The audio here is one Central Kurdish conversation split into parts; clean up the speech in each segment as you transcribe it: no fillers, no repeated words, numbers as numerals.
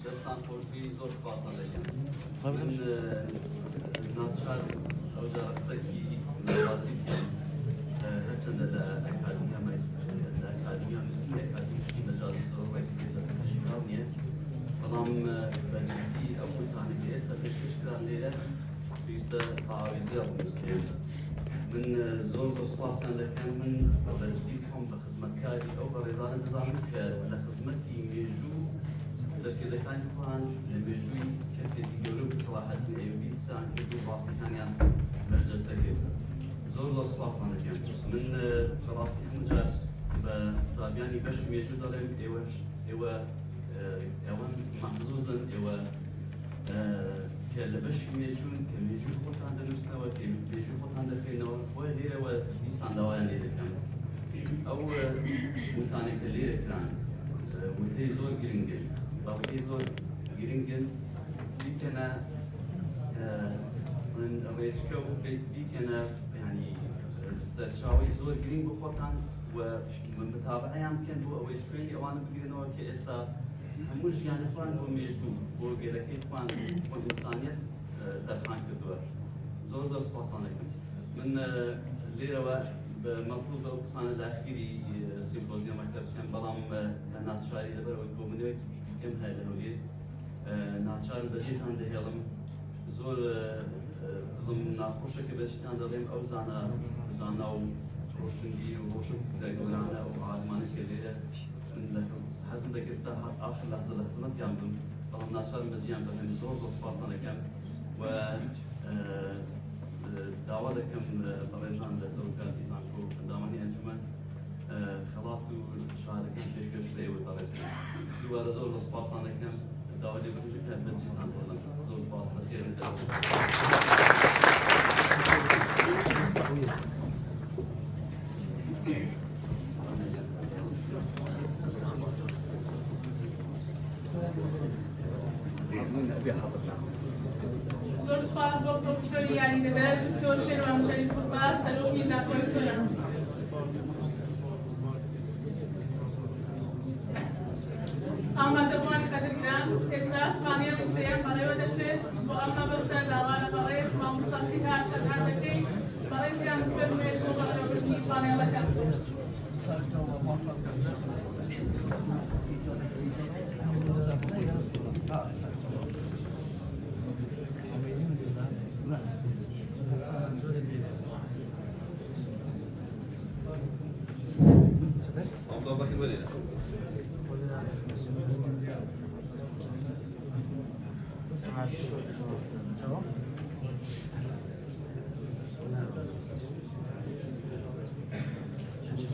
دەستان خۆشبی زۆر سپاسان دەکەم من ناچار ئەوجا قسەکی ناواسی هەرچەندە لە ئەکادمیا نووسی ئەکادمیشتی مەجاڵی سۆڕۆبای سکرێتە پێشناو نییە بەڵام بەجددی ئەو کوتانێکی ئێستا پێشکەشکران لێرە پێویستە ئاویزە بنووسێن من زۆر سپاسیان دەکەم من بەجددی بخۆم بە خزمەتکاری ئەو بەڕێزانە بزانم کە لە خزمەتی مێژوو سەرکردەکانی خۆیان لە مێژووی کەسێکی گەورە و سەلاحەتی ئەیوبی قسەیان کرد و باسیەکانیان بەرجەستە کرد زۆر سپاسمان دەکەم من بەڕاستی هەموو جار بە تابیانی بەشی مێژوو دەڵێم ئێوە مەحزوزن ئێوە کە لە بەشی مێژوون کە مێژووی خۆتان دەنووسنەوە کە مێژووی خۆتان دەکەینەوە بۆیە لێرەوە دیسان داوایان لێ دەکەم ئەو وتانێکە لێرە کران وتەی زۆر گرنگن باوتەی زۆر گرنگن بیکەنە من ڕێچکە و بیکەنە ینی سەرچاوی زۆر گرنگ بۆ خۆتان و من بەتابعەیان بکەن بۆ ئەوەی شوێنی ئەوانە بگرنەوە کە ئێستا هەموو ژیانی خۆیان بۆ مێژوو بۆ گێرەکەی خۆیان بۆ ئینسانیەت دەرخان کردووە زۆر سپاسان دەکەم من لێرەوە مەفروض ئەو قسانە لە ئاخیری سیمپۆزیۆمەکە بکەم بەڵام ناچاری لەبەرەوەی بۆ منەوەی بکەم هەیە لە هەولێر ناچارم بەجێتان دەهێڵم زۆر دڵم ناخۆشە کە بەجێتان دەڵێم ئەو زانا و ڕۆشنگی و ڕۆشنگرانە و عالمانە کە لێرە حەزم دەکرد تا ئاخر لەحزە لە خزمەتیان بم بەڵام ناچارم بەجێیان بەهێن زۆر سپاسان دەکەم و داوا دەکەم بەڕێزان لە سەرۆکاتی زانکۆ و ئەندامانی ئەنجومەن خەڵات و شارەکەم پێشکەش لێوە بەڕێز بکەم دووبارە زۆر سپاسان دەکەم داوا لێ بکەم کە بەجێتان دەڵێم زۆر سپاس بەخێر زۆر سپاس بۆ پرۆفیسۆری یاریدەدەر دکتۆر شێروان شەریف قورباس سەرۆکی زانکۆی سۆران ئامادەبووانی قەدرگران ئێستاش پانێڵی سێیان بەڕێوە دەچێت بۆ ئەم مەبەستە داوانە بەڕێز مامۆستا هات سەرهات دەکەین بەڕێزیان بفەرموێت بۆ بەڕێوەبردننی پانێڵەکە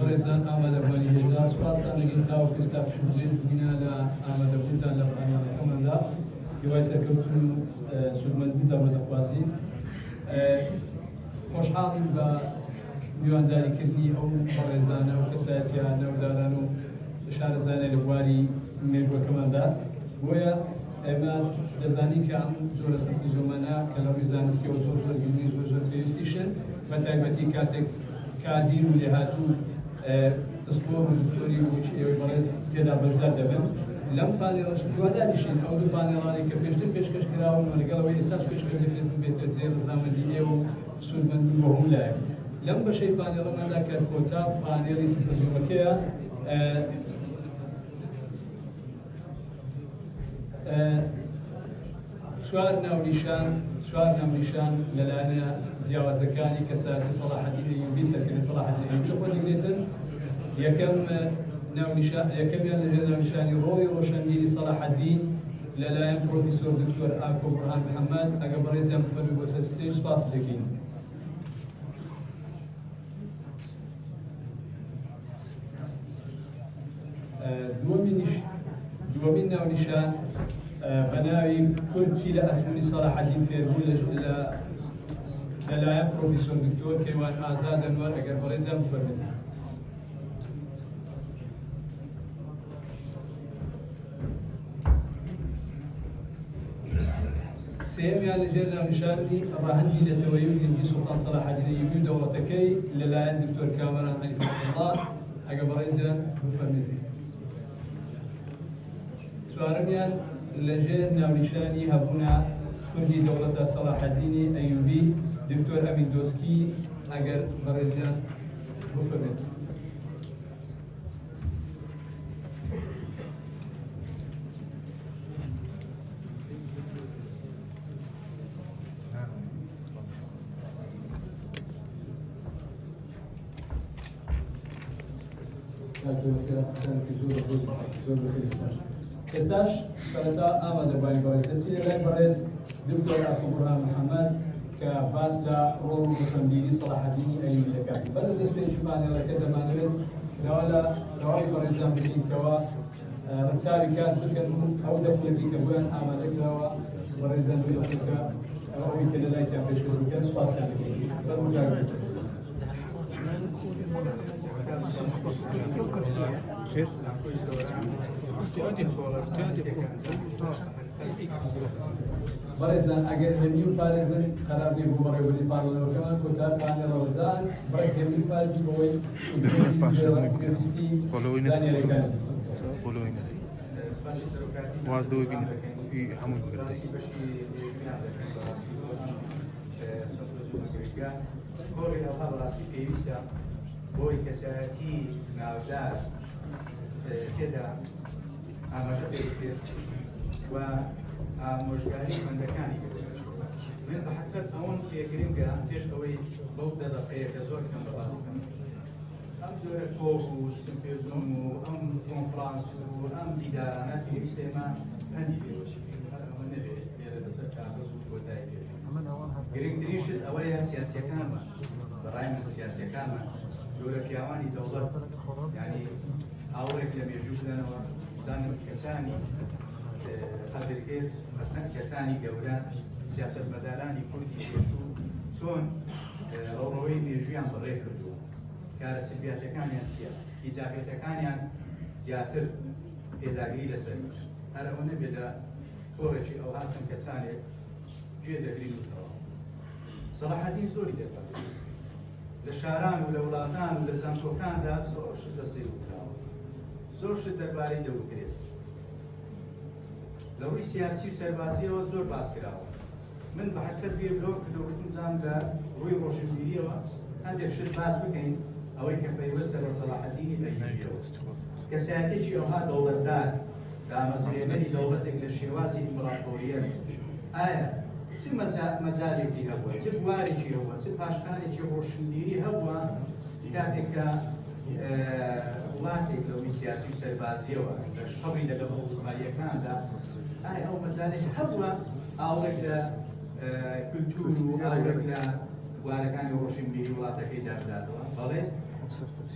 Prezident Ahmet Efendi Yılmaz Pastanı'nın tavuk istafşımızın binada Ahmet Efendi'den de kanalında Yuvaysa Köprü'nün sürmezliği tavrı tıkbası خوشحاڵی بە میوانداریکردنی ئەو بەڕێزانە و کەسایەتیان نەوداران و شارەزانە لە بواری مێژوەکەماندا بۆیە ئێمە دەزانین کە ئەم زۆرە سەرکردۆمانە کە لە ڕووی زانستیەوە زۆر گرنگی زۆر پێویستیشن بە تایبەتی کاتێک کادین و لێهاتوو دەستپۆر و دکتۆری و ئێوەی بەڕێز تێدا بەشدار دەبن لەم پانێڵەش دوواداریشین ئەو دوو پانێڵانی کە پێشتر پێشکەشکراون و لەگەڵەوەی ئێستاش پێشکەش دەکرێت بێتە جێ ڕزامەندی ئێوە و سوودمەندی بە هەموو لایەک لەم بەشەی پانێڵەماندا کە کۆتا پانێڵی سیمپۆزیۆمەکەیە چوار ناونیشان لەلایەنە جیاوازەکانی کەسایەتی سەلاحەدین ئەیوبی سەرکردەی سەلاحەدین ئەیوبی خۆ دەگرێتن یەکەمیان لەژێر ناونیشانی ڕۆڵی ڕۆشنبیری سەلاحەدین لەلایەن پرۆفیسۆر دکتۆر ئاکۆ بورهان محەممەد ئەگە بەڕێزیان بفەرمی بۆ سەر ستێج سپاس دەکەین. دووەمین ناونیشان بە ناوی کورچی لە ئەزموونی سەلاحەدین فێربوو لەلایەن پرۆفیسۆر دکتۆر کەیوان ئازاد ئەنوەر ئەگەر بەڕێزیان بفەرمێت. سێمیان لەژێر ناونیشانی ڕاهەندی دەتەوەیی و گرنگی سوڵتان سەلاحەدین ئەیوبی و دەوڵەتەکەی لەلایەن دکتۆر کامەران حەلیفەتوڵڵا ئەگە بەڕێزیان بفەرمێت. چوارەمیان لەژێر ناونیشانی هەبوونا کوردی دەوڵەتە سەلاحەدینی ئەیوبی دکتۆر ئەمین دۆسکی ئەگەر بەڕێزیان بفەرمێت. ئێستاش سەرەتا ئامادەبانی بەڕێز دەچین لای بەڕێز دکتۆر ئاسیبورهان محەممەد کە باس لە ڕۆڵ و بەسەندیری سەلاحەدینی ئەیوبی دەکات. بەلە دەست پێشی پانێڵەکە دەمانەوێت لەوە لە ڕەوای بەڕێزان بکەینکەوە ڕەچاوی کات بکەن ئەو دەفلەکی کە بۆیان ئامادەکراوە بەڕێزان بێتەکە ئەوەی کە لە لایتیان پێشکەش بکەن سوپاسیان دەکەین. خير بەڕێزان ئەگەر هەمیو پارێزن خراپی بۆ بەڕێوەری پارلەمەکەمان کۆتا پانێڵەوەزان بڕێک هەمیو پارێزی بەوەی دانیێرەکان واز دوی بین همون کرده کۆڕی ئەوها بەڕاستی پێویستە بۆی کەسایەتی ناودار تێدا ئاماژە پێکرد و ئامۆژگاری خوێندەکانی من بە حقیقەت ئەوەم پێگرنگە پێش ئەوەی بەو دەدەقەیە کە زۆر کەم بەڕاست بکەم ئەم زۆرە کۆف و سمپێزم و ئەم کۆنفرانس و ئەم دیدارانە پێویستە ئێمە هەندی پێوەشی ئەمە نەبێت لێرە لەسەر کاغەز و کۆتایی پێ گرنگترینشت ئەوەیە سیاسیەکانمان بەڕای من سیاسیەکانمان گەورە پیاوانی دەوڵەت یعنی هاوڕێک لە مێژوو بدەنەوە بزانم کەسانی قەدرکرد کەسانی گەورە سیاسەتمەدارانی کوردی پێشوو چۆن ڕۆڕەوەی مێژویان بەڕێ کردووە کارە سلبیاتەکانیان چییە ئیجابێتەکانیان زیاتر پێداگیری لەسەر هەر ئەوە نەبێت لە کۆڕێکی ئەو هاتن کەسانێک گوێ دەگرینەوە سەلاحەدین زۆری دەکات لە شاران و لە وڵاتان و لە زانکۆکاندا زۆر شت دەسێ وکراوە زۆر شت دەربارەی دەوترێت لە ڕووی سیاسی و سەربازیەوە زۆر باس کراوە من بە حقیقەت بیر لەوە کردەوەتم زان لە ڕووی ڕۆژنبیریەوە هەندێک شت باس بکەین ئەوەی کە پەیوەستە بە سەلاحەدینی ئەیوبیەوە کەسایەتێکی ئەوها دەوڵەتدار دامەزرێنەری دەوڵەتێک لە شێوازی ئیمپراتۆریەت ئایا چ مەجالێکی هەبووە چ بوارێکی هەبووە چ پاشکانێکی ڕۆشنبیری هەبووە کاتێک کە وڵاتێک لەوەی سیاسی و سەربازیەوە لە شەڕی لەگەڵ حکومەتیەکاندا ئایا ئەو مەجالێک هەبووە ئاوڕێک لە کولتور و ئاوڕێک لە بوارەکانی ڕۆشنبیری وڵاتەکەی دابداتەوە بەڵێ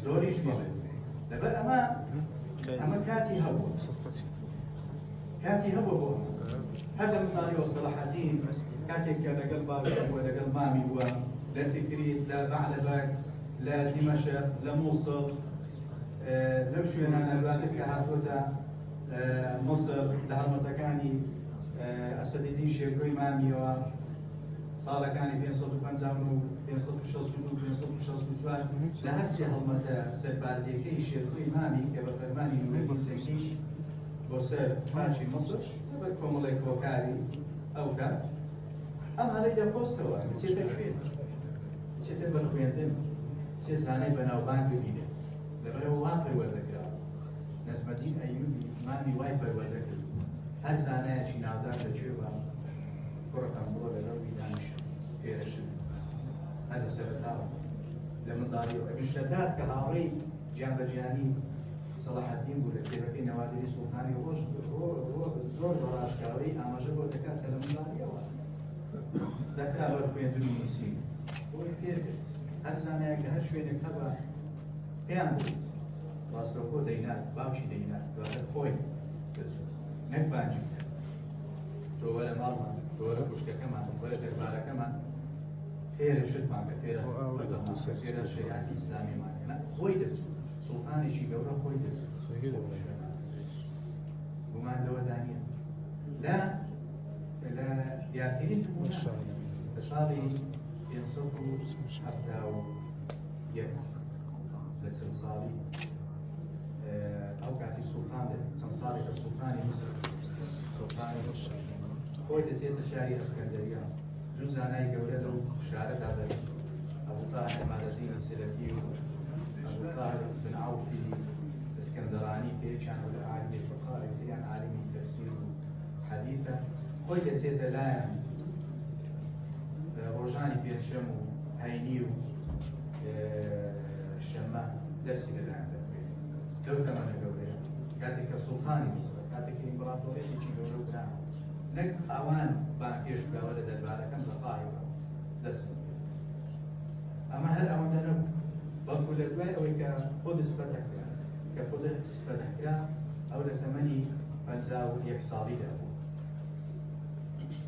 زۆریش بڵێ لەبەر ئەمە کاتی هەبووە کاتی هەبووە بۆ هەر لە منداڵیەوە سەلاحەدین کاتێک کە لەگەڵ باوکی بووە لەگەڵ مامی بووە لە تکریت لە بەعلەبەک لە دیمەشق لە مووسڵ لەو شوێنانە دواتر کە هاتوۆتە مەسر لە هەڵمەتەکانی ئەسەدیدین شێرکۆی مامیەوە ساڵەکانی 562 لە هەرچی هەڵمەتە سەربازیەکەی شێرکۆی مامی کە بە فەرمانی نوێی زەنگیش بۆ سەر پاچی مەسر بە کۆمەڵێک کۆکاری ئەو کات ئەم هەڵەی دەپۆستەوە بچێتە کوێ بچێتە بەر خوێندن چێ زانەی بەناوبانگ ببینێت لەبەرەوە وا پەروەردەکراوە نەجمەدین ئەیوبی مامی وای پەروەردەکرد هەر زانایەکی ناودار دەچێوە کوڕەکەم بڕۆ لەگەڵی دانیش فێرەشن هەر لە سەرەتاوە لە منداڵیەوە ئەگەشتەدات کە هاوڕێی گیانبەجیانی سەلاحەدین بوو لە کتێبەکەی نەوادری سوڵتانی ڕۆژ زۆر بەڕاشکاوی ئاماژە بۆ دەکات کە لە منداڵیەوە دەکرا بەر خوێندنی نووسین بۆی فێربێت هەر زانایە کە هەر شوێنێک هەبە پێیان بێت ڕاستەوخۆ دەینات باوکی دەینات دواتر خۆی دەچوو نەک بانجی بکات تۆ وەرە ماڵمان تۆ وەرە کوشتەکەمان وەرە دەربارەکەمان فێرە شتمان کە فێرە شریعەتی ئیسلامیمان خۆی دەچوو سوڵتانێکی گەورە خۆی دەچوو گومان لەوە دانیە لە دیارترین لە ساڵی 571 لە چەند ساڵی ئەو کاتی سوڵتان چەند ساڵێک لە سوڵتانی مصر سلطانی خۆی دەچێتە شاری ئەسکەندەریە دوو زانای گەورە لەو شارەدا دەبێت ئەبو طاهر مالەزینی سلەفی و ئەبو طاهر بن عوفی ئەسکەندەرانی پێچیان و عالمی فقه یەکتریان عالمی تەفسیر و حەدیثە خۆی دەچێتە لایەن ڕۆژانی پێنجشەم و هەینی و شەمە دەرسی لەلایەن دەکرێت لەو تەمەنە گەورەیە کاتێک کە سوڵتانی میسر کاتێک کە ئیمپراتۆریەتێکی گەورە بووە نەک ئەوان بان پێش بگاوە لە دەربارەکەم لە قاهرە دەرسی ئەمە هەر ئەوەندە نەبوو بەڵکو لە دوای ئەوەی کە خۆ سپەتەکرا کە خۆ سپەتەکرا ئەو لە تەمەنی 51 ساڵیدا بوو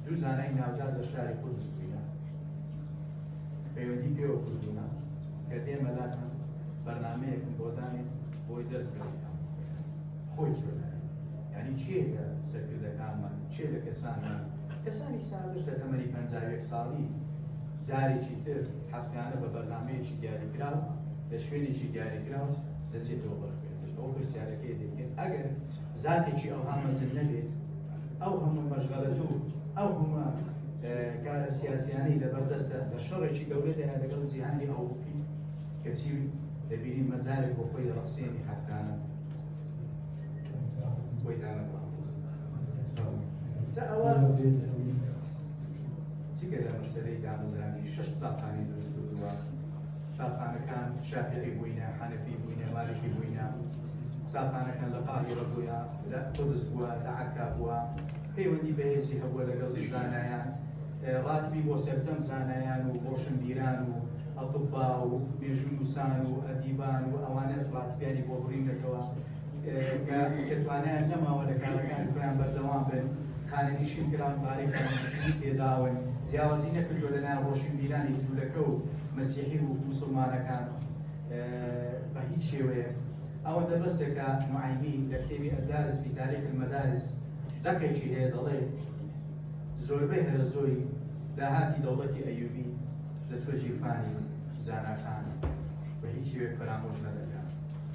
دوو زانای ناوجار لە شاری قودس بووینە پەیوەندی پێوە کردوونە کە دێمە لاتەن بەرنامەیەکم بۆ دانێت بۆی دەرس بکەیتەوە خۆی چۆنە یعنی چیە لە سەرکردەکانمان چێ لە کەسانمان کەسانی سادش لە تەمەنی 51 ساڵی جارێکی تر هەفتانە بە بەرنامەیەکی دیاریکراو لە شوێنێکی دیاریکراو دەچێتەوە بەرخوێنش ئەو پرسیارەکەی دەکەن ئەگەر زاتێکی ئەوها مەزن نەبێت ئەو هەموو مەشغەلەت و ئەو هەموو کارە سیاسیانەی لەبەردەستە لە شەڕێکی گەورەدایە لەگەڵ جیهانی ئەوروپی کە چی دەبینی مەجارێک بۆ خۆی ڕەقسێنی هەفتانە خۆی دانەبڕ جا ئەوە چیکە لە مەسەلەی دامەزرانی 6 قوتابخانەی دروست کردووە قوتابخانەکان شافعی بووینە حەنەفی بووینە مالکی بووینە قوتابخانەکان لە قاهیرە بووە لە قودس بووە لە عەکا بووە پەیوەندی بەهێزی هەبووە لەگەڵ زانایان ڕاتبی بۆ سەرجەم زانایان و بۆ شنبیران و ئەڵتوبا و مێژوونووسان و ئەدیبان و ئەوانە ڕاتبیانی بۆ بڕینەکەوە کە توانیان نەماوە لە کارەکان خۆیان بەردەوام بن خانەنیشین کران بارەی خانەنیشتنی پێداون جیاوازی نەکردووە لەناو ڕۆشنبیرانی جوولەکە و مەسیحی و موسڵمانەکان بە هیچ شێوەیە ئەوەندە بەسێکە معینی لە کتێبی ئەدارس فی تاریخ المەدارس دەقێکی هەیە دەڵێ زۆربەی هەرە زۆری داهاتی دەوڵەتی ئەیوبی دەچوە جیرفانی زاناکان بە هیچ شێوەیەک فەرامۆش نەدەکات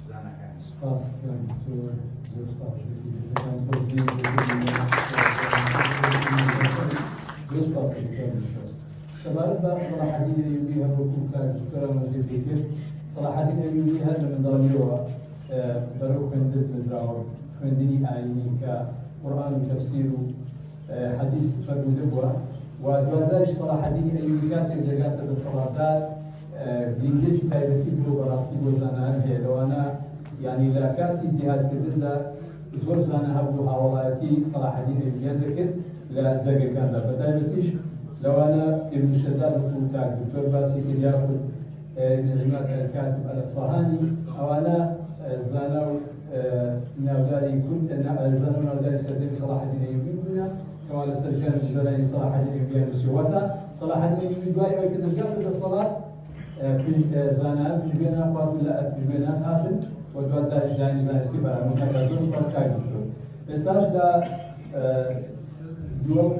زاناکان سپاس شباب صلاح الدين الايوبي هذا كان دكتور مجدي صلاح الدين الايوبي هذا من ضاليوه بروح عند الدراو فندني عيني كقران وتفسير حديث فرد دبوه ودوازاش صلاح الدين الايوبي كانت زكاه الصلاه بلينجي تايبتي بلو براستي وزانا هي لو انا يعني لا كاتي جهاد كذا زور زانا هبو حوالاتي صلاح الدين الايوبي ذكر لا ذكر كان لا فتايبتيش لو انا ابن شداد الدكتور دكتور باسي كي ياخذ نعمات الكاتب الاصفهاني او انا زانو ناوداري كنت زانو ناوداري سردي صلاح الدين الايوبي منا كما سرجان الجلالي صلاح الدين الايوبي مسيوتا صلاح الدين الايوبي دواي او كده قبل الصلاه في زانات بجبنا فاضل لا بجبنا خاتم ودوات لا اجداني زان استفاده متكرر سباس كاي بستاش دا دوم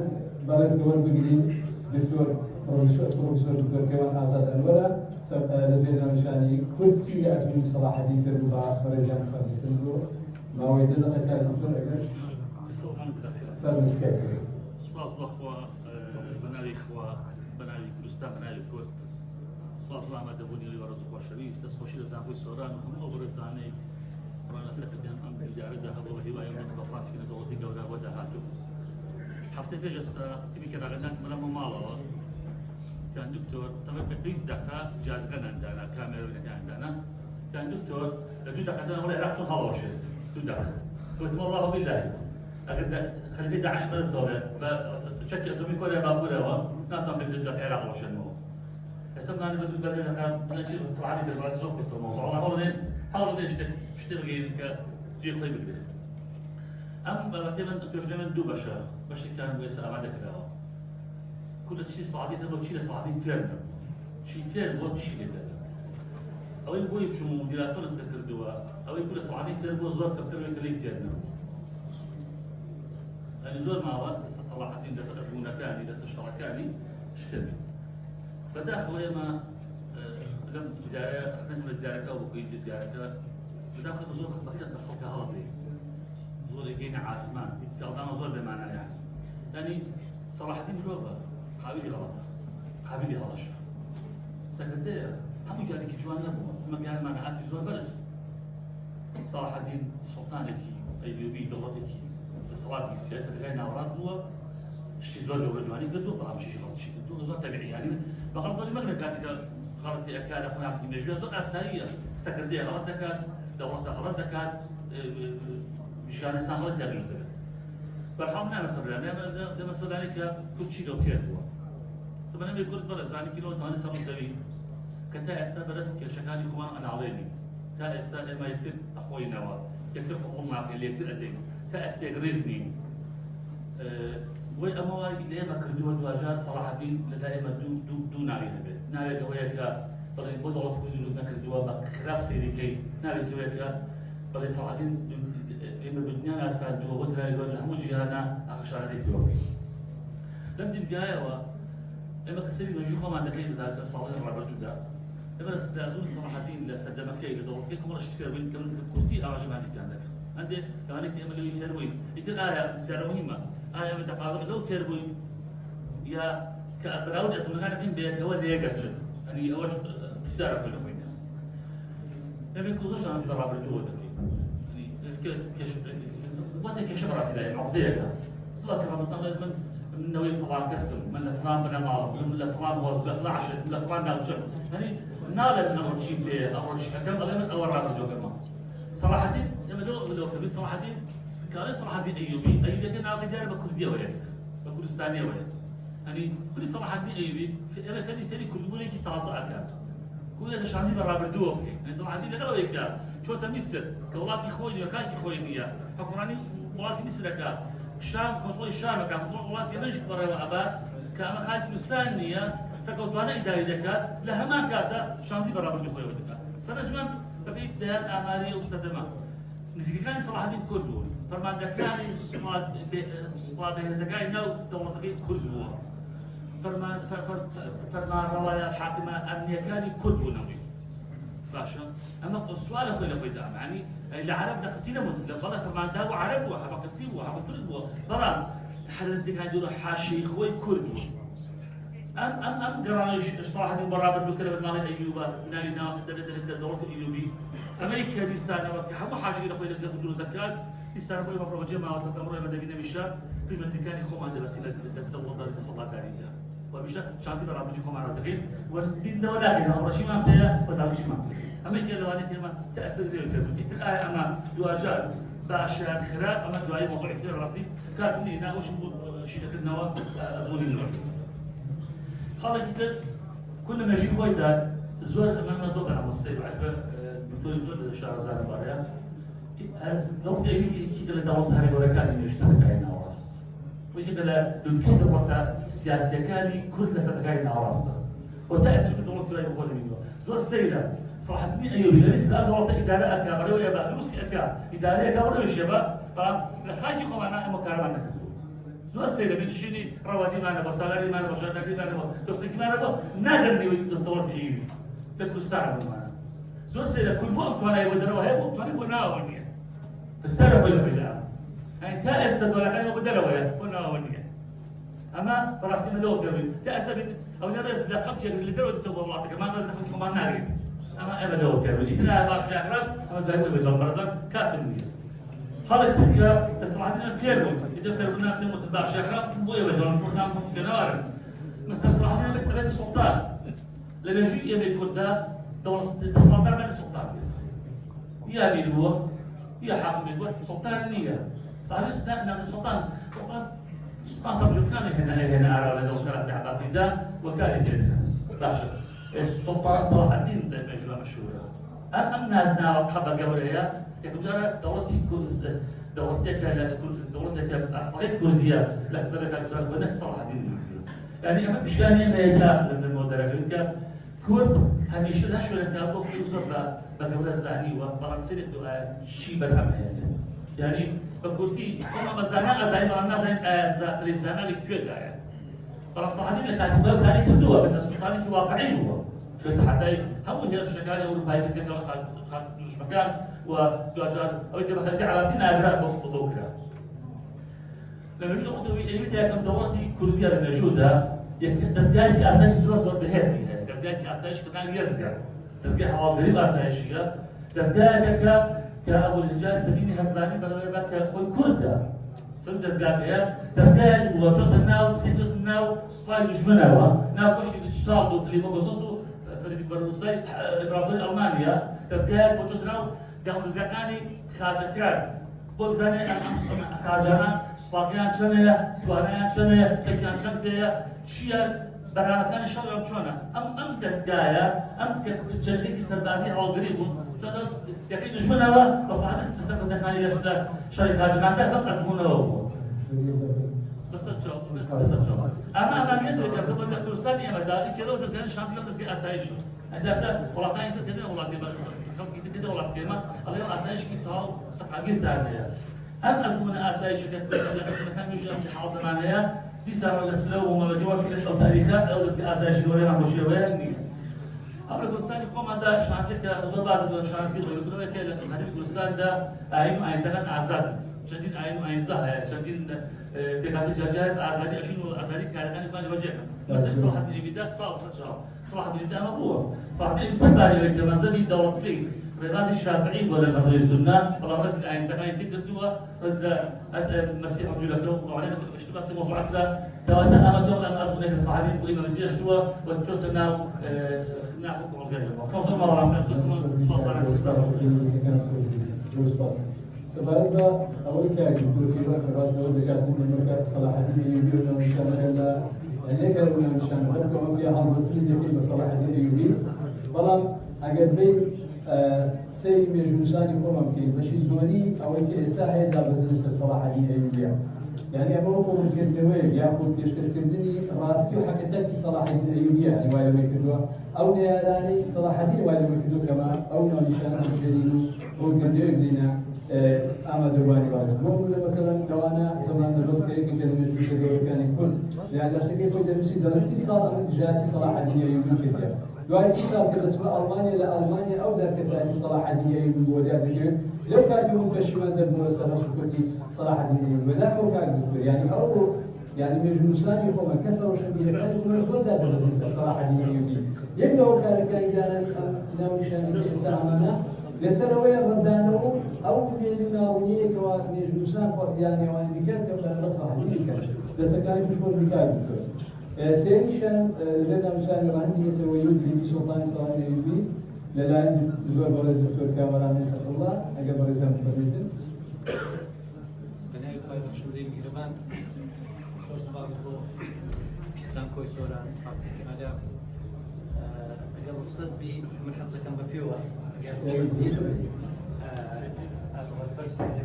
بارز دور بگیریم دکتر پروفسور دکتر کیوان آزاد انوره لدينا مشاني كل شيء اسمه صلاح الدين في الرباع فرجان خالد تنظر ما هو يدل كان دكتور اجر فرد كيف سباس بخوا بناري اخوا بناري استاذ بناري كورت سباس ما مدبوني لي ورزق وشري استسخوشي لزانبوي سوران هم اول زاني رانا سكتين ام زياره ذهب وهوايه من بفرانس كنا دولتي جودا ودا هاتو حفتة بيجستا تبي كذا غنات ملا ممالا كان دكتور طبعا بيز دقة جاز كان عندنا كاميرا عندنا كان دكتور لدو دقة عندنا ولا راح شون هالوشت دو دقة قلت والله بالله أكيد خليني 11 سنة فشكل أتومي كوريا باكوريا ناتم بدو دقة راح وشن مو استمنا أنا بدو بدو دقة بنشيل صعبي دلوقتي زوج بس الموضوع أنا حاولين اشتغل كجيل طيب كده أم مثلا ترجمة دو بشر كان ويسا أمادة كده كل شيء صعدي تبغى تشيل صعدي كلنا شيء كلنا هو شيء كده أو يبغى يشوفوا دراسة نستكر دوا أو يقول صعدي كده هو زور كثير كده كلنا يعني زور ما هو صلاح الدين درس أزمونة كاني درس شركاني اشتري بدأ خويا ما لم بداية سكنت بالداركة وبقيت بالداركة بدأ زور بقيت نخلق هذا زور يجينا عاسمان قدام زور بمعنى يعني صلاح الدين بلوفا قابلي غلطه قابلي غلطه سكرتير هم قال لك جوان نبوه ما قال ما انا اسف زور برس صلاح الدين سلطانك ايوبي دولتك صلاح السياسه اللي راس بوا شي زور لو جواني قدو طبعا شي غلط شي قدو زور تبعي يعني بغلط المغرب كانت غلط كان اخويا في مجلس زور اساسيه سكرتير غلط كان دولته غلط كان مشان انسان غلط يا بنت فرحمنا مثلا كل شيء لو كيف هو طبعا انا يقول برا زاني كيلو ثاني سنه سوي كتا استا برس كشكالي خوان انا عليني تا استا ما يكتب اخوي نوا يكتب قبول معك اللي يكتب ادي تا استا غريزني وي اما اللي ما كردوا الواجات صراحه الدين دائما دو ناوي هبه ناوي قويك بري بودرت كل جزء كردوا بكراف سيريكي ناوي قويك بري صراحه الدين إما بدنا نسال دوغتنا يقول هم جيرانا أخشى هذه اليوم لم تبقى إما كسبي مجوخة ما دخلين ذاك صالح الرابط ده إما استأذون صراحتين لسد مكة يجدوا كيف مرة شكر بين كمان كرتي أعجب عندك عندك عندي يعني إما لو يشروين يتر آية سعر مهمة آية متقاضى لو يشروين يا كأبراود اسمه كان كين بيت هو اللي يقتل يعني أوش سعر كله وين لما يكونوش عن في الرابط جوه وقت كشبرة في عقدية طلع سبب مثلا من نوي طبعا كسر من فلان بنا مال من فلان وظيفة 12 من فلان نام شغل يعني نال من أول شيء أول شيء كم غلبت أول رابط جو كمان صراحة دين لما لو كبير صراحة دين كان صراحة دين أيوبي كان أنا جاري بكردية وياكسر بكردستانية ويا يعني كل صراحة دين أيوبي في أنا تاني كل مولي كي تعصى أكاد كل هذا شانزي برابر دوب يعني صراحة دين لا وياك شو تمسر كولاتي خويني وكانتي خويني حكمراني ولاتي مسرك الشام كنترول الشام كان ولاتي نجح برا أبا كأما خالد مستانية استكوت أنا إداري ذكاء لها ما كاتا شانزي برابر دو خوي ودك سنة جمع بقيت دهان أمالي وستدمع نزكي كان صراحة دين كل دول فرمان دكاني صفاد بهزكاي نو دولتين كل دول فرمان رواية حاكمة أمنية كاني كل دول نوي فاشل اما السؤال اخوي لو قدام يعني العرب دخلتينا من بلا فرمان داو عرب وحبا كتيب وحبا كتب بلا حدا زي كان يقولوا حاشي خوي كرد ام قرانش اشتراح دي برابر بكلمه مال ايوب نالنا دورة الايوبي امريكا دي سنه وحبا حاجه اخوي لك يقولوا زكاه دي سنه بقى مبروك جماعه وتامر مدينه مشا في مزيكاني خو ما بس الدوله الصلاه تاريخها ومشا شانسي برابر دي خو ما تخيل والدين ولا هنا ورشيما بتاع وتعشيما أمريكا لو أنا كلمة تأثير اليوم يتر آية أما دواجات باشان خراب أما دواعي موضوع كثير راسي كاتني هنا وش شيء النوا أزولي النور خالد كتت كل ما يجي وايد زور من مزوج على السير عارفة دكتور زور شهر زاد باريا از لو تيجي كده لدورة هاي وركان يشتغل كاين وراست ويجي كده لو كده وقت السياسية كاني كل ستكاين وراست وتأثير كل دولة كلها يقول منه زور سيدا صراحة الدين أيوبي ليس لا دورة إدارة أكابر ويا بقى روسي أكا إدارة أكابر ويا شباب طبعا لخاجي خوانا مكارما نكتب زور سيدا من شيني روادي معنا وسالاري معنا وشهادتي معنا دوستي معنا نقدر نيجي دورة أيوبي لكن استعرض معنا زور سيدا كل وقت وانا يودنا وهي وقت وانا وناونيا تستعرض ولا بجاه يعني تأست ولا كان يودنا ويا وناونيا أما فراسين لو تبي تأست أو نرس دخلت اللي دروا تبغى الله كمان نرس دخلت كمان ناري أما أنا دو كامل إثناء باقي أقرب أما زايد بيجون برزان كاتب نيز خالد تلك تصريحاتنا كثير إذا سرنا نموت باقي أقرب مو يبيجون فرنا كنار مثلا صراحة بيت السلطان لما يجي يبي يكون ده دولة السلطان من السلطان يا بيلوه يا حاكم بيلوه سلطان النية صحيح ناس السلطان سلطان صبجو كان هنا على دولة العباسي ده وكان جدا باشا السلطان صلاح الدين مجموعة مشهورة أم نازنا وقبل قبلها يقول دولتي دولتك أصلية كردية لكن ذلك كان صلاح الدين يعني أما مش يعني ما يتابع من المدرك إنك كرد هميشه لا شو لنا أبو في زربة بقولة زاني وفرنسية شيء برهم يعني بكردي هم مزانا زي ما أنا زي لزانا لكير جاية صلاح الدين اللي كان يقول كان يكتبوا بس السلطان في واقعي هو شو حتى هم هي الشغالة أوروبية كذا خاص مكان ودواجات أو إذا بخلك على سين أجراء بكرة لما يجوا قطبي إيميديا كم دورتي كردية الموجودة دستگاهی که آسایش زور بهزی هست دستگاهی که آسایش کنار یزگا دستگاه حاضری آسایشیه دستگاهی که ابو الحجاج سليمي حسباني برای که خوی کرده سوی دستگاهی وجود ناو سیدت ناو سپای دشمنه و ناو کشی اشتراک دو تلیفون بسوسو فريق برنوسي إبراهيم ألمانيا دستگاه وجود ناو دام دستگاهی خارجکار بۆ بزانێ خاجانە سوپاکیان چەندەیە توانایان چەندەیە چەکیان چەندەیە چییە بەرنامەکانی شەڕیان چۆنە ئەم دەستگایە ئەم جەرگێکی سەربازی هەڵگری بوون چۆنە یەکەی دژمنەوە بە سەعادە سەرکەوتەکانی لە شەڕی خاجەکاندا بەم ئەزموونەوە بوو ئەمە ئەمانیەت وێتە بۆ لە کوردستانی ئێمەدا ئیکەرەوە دەستگای شانسی لەم دەستگای ئاسایشە ئەنداسە وڵاتانی تر دێنە وڵاتی خەڵکی تر دێنە وڵات ئێمە ئەڵێ ئاسایشێکی تەواو سەقاگیرتان هەیە ئەم ئەزمونە ئاسایشەکە لەکان نوێژی ئەم حاڵتەمان هەیە دیسانەوە لە سلەو و مەبەجەوەشی لە ئەو تاریخە ئەو دەستگای ئاسایشی گەورەیان بۆ شێوەیە نییە ئەم لە کوردستانی خۆماندا شانسێکە زۆر بازە بۆ شانسی بۆیکردنەوەیەکە لە هەرێمی کوردستاندا ئاین و ئاینزەکان ئازادن چەندین ئاین و ئاینزە هەیە چەندین پێکاتی جاجات ئازادی ئەشین و ئازادی کارەکانی خۆیان لەبەرجێکن مەسەلەی سەلاحەدین ئەیوبیدا سەلاحەدین ئەمە بووە سەلاحەدین ئەیوبی سەد بارێوێک لە مەزهەبی دەوڵەتی ڕێبازی شافعی بۆ لە مەزهەبی سونە بەڵام ڕەز لە ئاینزەکانی تر کردووە ڕەز لە مەسیح جوولەکە و قوانینە اشتباسی موضوعات لا كواتا أمدهم لم أصبح لك صحابي قولي ما بديش توا وتشوت ناو ناخذ قرار خصوصا ما راح سبارك أول كاري تركي راس أول دكاترة من مكان صلاح الدين أيوبي ولا مشان ولا ليس ولا مشان ولا كمان فيها حربتين ذيك صلاح الدين أيوبي بلام أجد بي سير مجنساني فما ممكن بشي زوني أول كي استحي دا بزنس صلاح الدين أيوبي يعني أبو ممكن نويل ياخذ يشكش كردني راستي وحكتك صلاح الدين أيوبي يعني ولا ما يكدوا أو نيراني صلاح الدين ولا ما يكدوا كمان أو نشان الجديد ممكن يقدرنا أما دواني بعض مو مثلا لو أنا زمان درست كيف كلمة جديدة كان يكون لأن أشتكي في درسي صار من جهة صلاح الدين أيوبي كذا لو أي صار كرسمة ألمانيا لألمانيا أو ذاك سألي صلاح الدين أيوبي بوديا بيجي لو كان يوم كشمان در مرسل سكوتي صلاح الدين أيوبي لا هو كان يعني أو يعني مجنوسان يقوم كسر وشبيه كان يكون رسول ده درس صلاح الدين أيوبي يبدأ هو كان يدانا ناوي شان الإنسان أمانة لسروي ردانو أو من ناوية كوان مجنوسان يعني وان بكان قبل صلاح الدين كان بس كان يشوفون بكان سيرشان لنا مشان رهندي يتويد في سلطان صلاح الأيوبي للاين زور برز دكتور كامران نسأل الله أجا برزان فريدن بناء خير مشهورين جربان خصوص باسبو زانكوي سوران ماذا قبل قصد بي من حظ كان بفيوة الفرس كان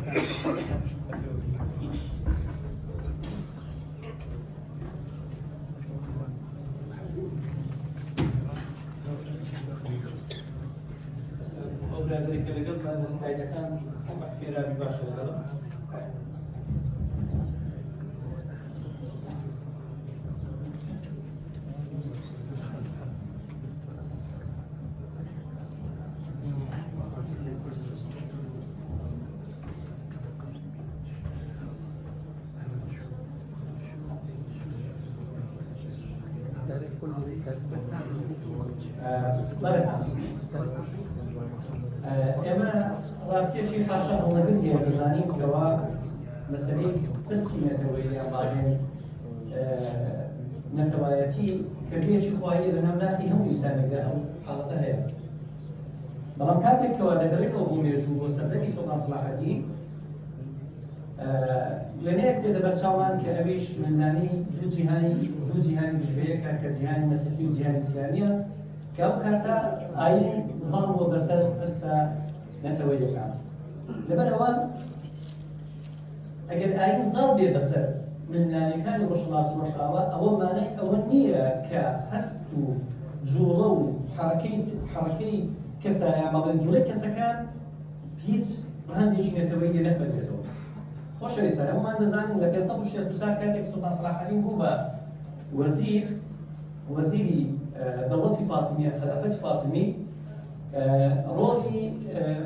ذلك اللي قبل أن السلايد كان في رابي باشا الغرب ئێمە ڕاستیەکی خاشە هەڵەگر دەزانین کەوا مەسەلەی پرسی نەتەوەیی یان باڵێن نەتەوایەتی کردوێکی خواهی لە ناوناخی هەموو ئینسانێکدا ئەو حاڵەتە هەیە بەڵام کاتێکەوە دەگەڕێتەوە بۆ مێژوو بۆ سەردەمی سوڵتان سەلاح الدین لەنەیەک دێ دەبەرچاومان کە ئەویش مندانی دوو جیهانی بژوەیەکە کە جیهانی مەسیحی و جیهانی ئیسلامیە کە ئەو کاتە ئاین زاڵ بۆ بەسەر ترسە نەتەوەیەکان لەبەرەوە ئەگەر ئاین زاڵ بێ بەسەر مندانەکانی ڕۆژهەڵات و ڕۆژئاوا ئەوە مانای ئەوە نییە کە هەست و جوڵە و حەرەکەی کەسە یان بەڵێن جوڵەی کەسەکان هیچ ڕەهەندێکی نەتەوەیی لێ نەبێتەوە خۆشەویستان هەمومان دەزانین لە 564 کاتێک سوڵتان سەلاح الدین بوو بە وەزیری دەوڵەتی فاتیمیە خلافەتی فاتیمی ڕۆڵی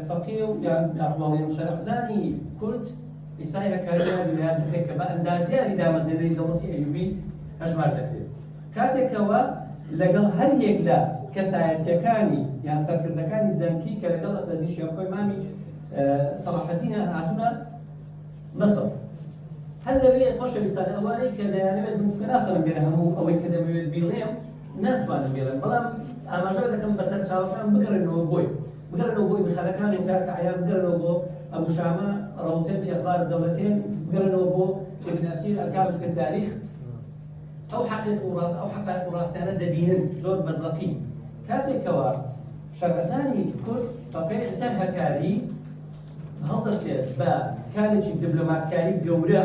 فەقێ و یاڕواڵی شەرەحزانی کورد ئیسای هەکاریان ویلایەت دەکرێت کە بە ئەندازیاری دامەزێنەری دەوڵەتی ئەیوبی هەژمار دەکرێت کاتێکەوە لەگەڵ هەر یەک لە کەسایەتیەکانی یان سەرکردەکانی زەنکی کە لەگەڵ ئەسەدیشیان خۆی مامی سەلاحەدینە هاتوونە مەسڵ هەر لەوێ خۆشەویستان ئەوانەی کە دەیانەوێت بنفکە ناقەڵم بێنە هەموو ئەوەی کە دەمەوێت بیڵێم ناتوانم بێڵێم بەڵام ئاماژە دەکەم بەسەر چاوەکان بگەڕێنەوە بۆی بخەلەکانی فارکە عیان بگەڕێنەوە بۆ ئەبو شامە ڕەوزێن فی ئەخبار الدەولەتین بگەڕێنەوە بۆ ابن ئەسیر ئەکابر في التاريخ ئەو حقائق و ڕاستیانە دەبینن زۆر مەزەقی کاتێکەوە شەرەزانی کورد فەقێ ئیسای هەکاری هەڵدەسێت بە کارێکی دیبلۆماتکاری گەورە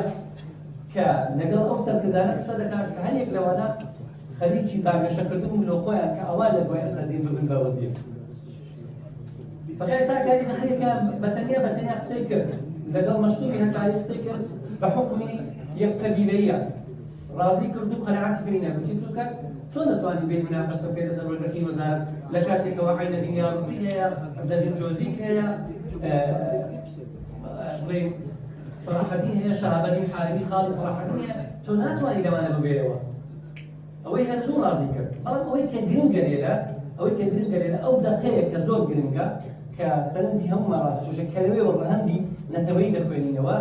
کە لەگەڵ ئەو سەرکردانە قسە دەکات کە هەر یەک لەوانە خەریکی بانگەشەکردن لە خۆیان کە ئەوا لە دوای ئەسەدین ببن بە وەزیر فەقێ ئیسای هەکاری هەرێکە بەتەنیا قسەی کرد لەگەڵ مەشروعی هەکاری قسەی کرد بە حکمی یەک قەبیلەیە ڕازی کرد و قەناعەتی پێی نەبوو تیتوکە چۆن دەتوانین بێت منافەسە بکەین لەسەر وەرگرتنی وەزارەت لە کاتێکەوە عینەدین یاڕوبی هەیە عەزەدین جۆدیک هەیە بڵێم سەلاحەدین هەیە شەهابەدین حاربی خاڵی سەلاحەدین هەیە تۆ ناتوانانی لەوانە ببێرەوە ئەوەی هەر زوو ڕازی کرد بەڵام ئەوەی کە گرنگە لێرە ئەو دەقەیە کە زۆر گرنگە کە سەرنجی هەموو ماڵاتشوشە کە لەوێ وەڕەهەندی نەتەوەی دەخوێنینەوە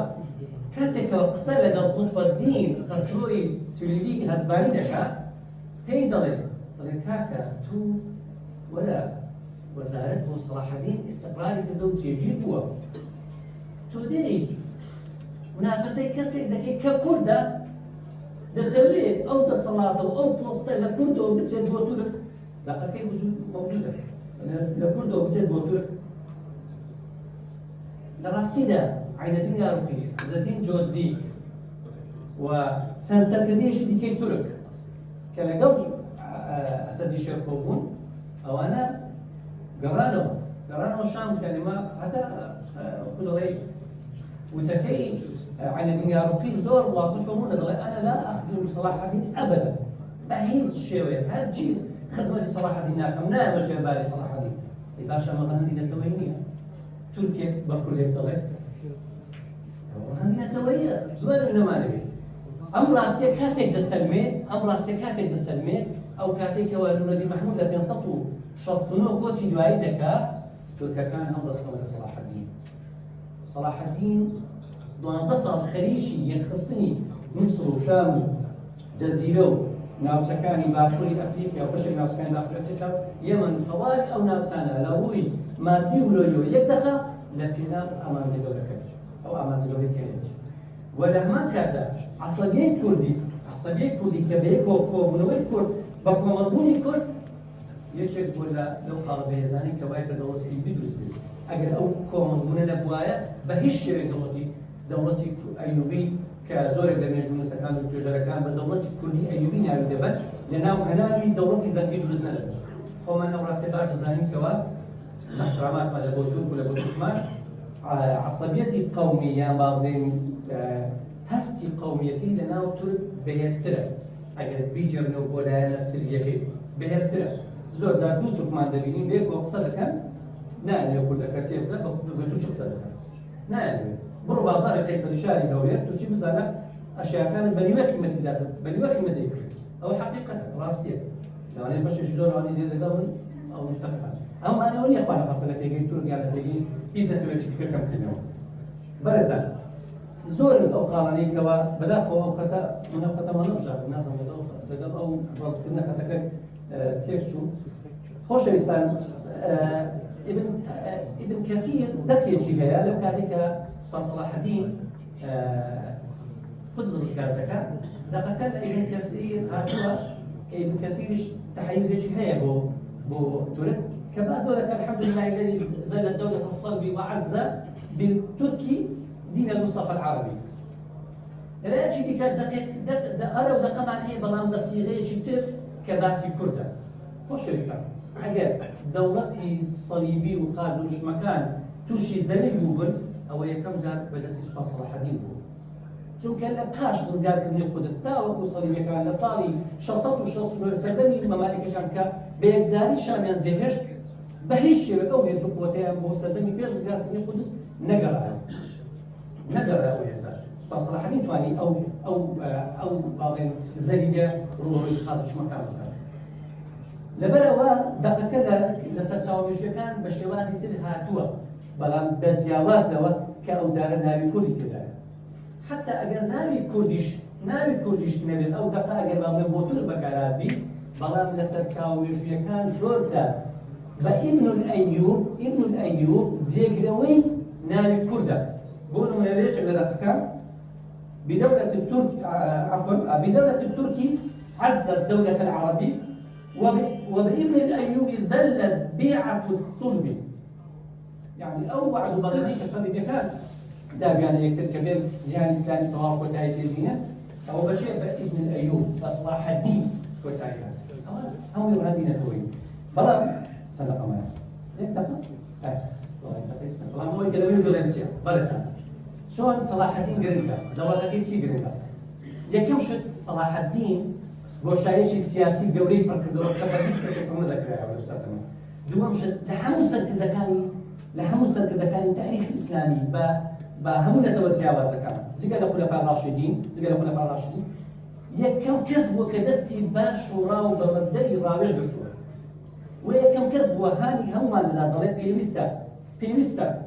کاتێکەوە قسە لەگەڵ قوتبەدین خەسرۆی تولیدی هەزبانی دەکات پێی دەڵێ کاکە تو وەرە وەزارەت بۆ سەلاحەدین ئیستیقراری کردە و جێگیر بووە تۆ دێی منافەسەی کەسێک دەکەی کە کوردە دەتەوێت ئەو دەسەڵاتە و ئەو پۆستە لە کوردەوە بچێت بۆ تورک دەقەکەی موجودە لە کوردەوە بچێت بۆ تورک لە ڕاستیدا عینەدین یاڕوقی عەزەدین جۆدیک و چەند سەرکردەیەکی دیکەی تورک کە لەگەڵ ئەسەدیشە کۆبوون ئەوانە گەڕانەوە شام کەلمە هەتا دەڵێ وتەکەی عینەدین یاڕوقی زۆر واضح کۆبوون دەڵێ ئەنا لا ئەخدم سەلاحەدین ئەبەدەن بە هیچ شێوەیەک هەرگیز خزمەتی سەلاحەدین ناکەم نایە ژێرباری سەلاحەدین باشە ئەمە هەندی نەتەوەی نییە تورکێک بە کوردێک دەڵێ هەندی نەتەوەییە زۆر نەمانەوێت ئەم ڕاستیە کاتێک دەسەلمێ ئەو کاتێکەوە نوردین مەحموود لە 569 کۆچی دوایی دەکات تورکەکان هەڵدەستەوە لە سەلاحەدین 12 ساڵ خەریکی یەکخستنی مووسڵ و شام و جەزیرە و ناوچەکانی باکووری ئەفریقیا و بەشێک ناوچەکانی باکووری ئەفریقیا یەمەن تەواوی ئەو ناوچانە لە ڕووی مادی و مرۆییەوە یەک دەخە لە پێناو ئامانجە گەورەکەش ئەو ئامانجە گەورەی کەنێتی و لە هەمان کاتدا عەسەبیەی کوردی کە بەیەکەوە کۆبوونەوەی کورد بە کۆمەڵبوونی کورد یەکێک بووە لەو خاڵە بەهێزانی کە وای کە دەوڵەتی ئەیوبی دروست بێت ئەگەر ئەو کۆمەڵبوونە نەبوایە بە هیچ شێوەیەک دەوڵەتی ئەیوبی کە زۆرێک لە مێژوونەسەکان و توێژەرەکان بە دەوڵەتی کوردی ئەیوبی ناوی دەبەن لەناو هەناوی دەوڵەتی زەنگی دروست نەدەبێت خۆمان ئەو ڕاستیە باش دەزانینکەوە احتراماتمان لە بۆ تورک و لە بۆ تورکمان عەسەبیەتی قەومی یان با بڵێن هەستی قەومیەتی لەناو تورک بەهێزترە ئەگەر بیجێڕنەوە بۆ لایەنە سریەکەی بەهێزترە زۆر جار دوو تورکمان دەبینین بێک بۆ قسە دەکەن نایانوێت کوردەکە تێبدا بە تووشی قسە دەکەن نایانوێت بڕۆ بازارێک قەیسەری شاری هەولێر تووشی بزانە ئەشیاکانت بە نیوە قیمەتی زیاتر بە نیوە قیمەت دەیکرێت ئەو حەقیقەتە ڕاستیە لەوانەیە بەشێکی زۆر ئەوانەی لێ لەگەڵن ئەو متفقان ئەو مانەوە نییە خوانە فەسە لە پێگەی تورک یان لە پێگەی هیچەتوێکی پێکەم کردنەوە بەرەزان زۆر ئەو خاڵانەی کەوا بەداخەوە ئەو خەتە منە خەتەمان نەبژار نازم لەگەڵ ئەو ڕابطکردنە خەتەکە تێک چوو خۆشەویستان ابن كثير دقيقي هيا لو كاتك أستاذ صلاح الدين قدس ذكرتك دقيقة ابن كثير هاتوا ابن كثير تحيز هيا بو ترك كما ذلك الحمد لله الذي ظل الدولة الصلب وعز بالتركي دين المصطفى العربي لا يجي دقيق أرى ودقة معنى هي بلان بصيغة كتير كباسي كردة خوش الإسلام ئەگەر دەوڵەتی سەلیبی و خارج و دژمەکان تووشی زەلیل بووبن ئەوە یەکەم جار بەدەستی سوپاس سەلاحەدین بوو چونکە لە پاش ڕزگارکردنی قودس تاوەکو سەلیبیەکان لە ساڵی 660 سەردەمی مەمالێکەکان کە بە یەکجاری شامیان جێهێشت بە هیچ شێوەیەک ئەو هێز و قووەتەیان بۆ سەردەمی پێش ڕزگارکردنی قودس نەگەڕا ئەو هێزە. سوڵتان سەلاح الدین توانی ئەو باڵێن زەریدە ڕووڕووی خاتوشمەکان بکات. لەبەرەوە دەقەکە لەسەر چاوەمێژویەکان بە شێوازی تر هاتووە، بەڵام بە جیاواز لەوە کە ئەو جارە ناوی کوردی تێدایە. حتا ئەگەر ناوی کوردیش نەبێت ئەو دەقە ئەگەر باڵێن بۆ تر بەکارهاتبی، بەڵام لەسەر چاوەمێژویەکان زۆر جار بە ئیبن ئەیوب جێگرەوەی ناوی کوردە. بۆ نمونە لێچێک لە دەقەکان بدولة التركي عز الدولة العربي وبابن الأيوبي ذلت بيعة الصلب. يعني أو بعد بغيضي كصلب كان دابيان يكتر كبير جهان إسلامي طواف وتايت الدين أو بشيء بابن الأيوب صلاح الدين وتايت هم يرادين توي بلا صدق ما ينتقل والله هو يكلمين فالنسيا بارسا شلون صلاح الدين قرنقا دولتك شي قرنقا يكم شد صلاح الدين بوشايشي سياسي قوري بركدور كبديس كسيكم ذكرها ولا ساتنا دوام شد لحمو سركدكاني تاريخ الاسلامي با همون توجيا واسكان زي الخلفاء الراشدين يكم كسب وكدستي باشورا وبمبدأ راوج قشتو ويكم كسب وهاني هم ما ندالك بيمستا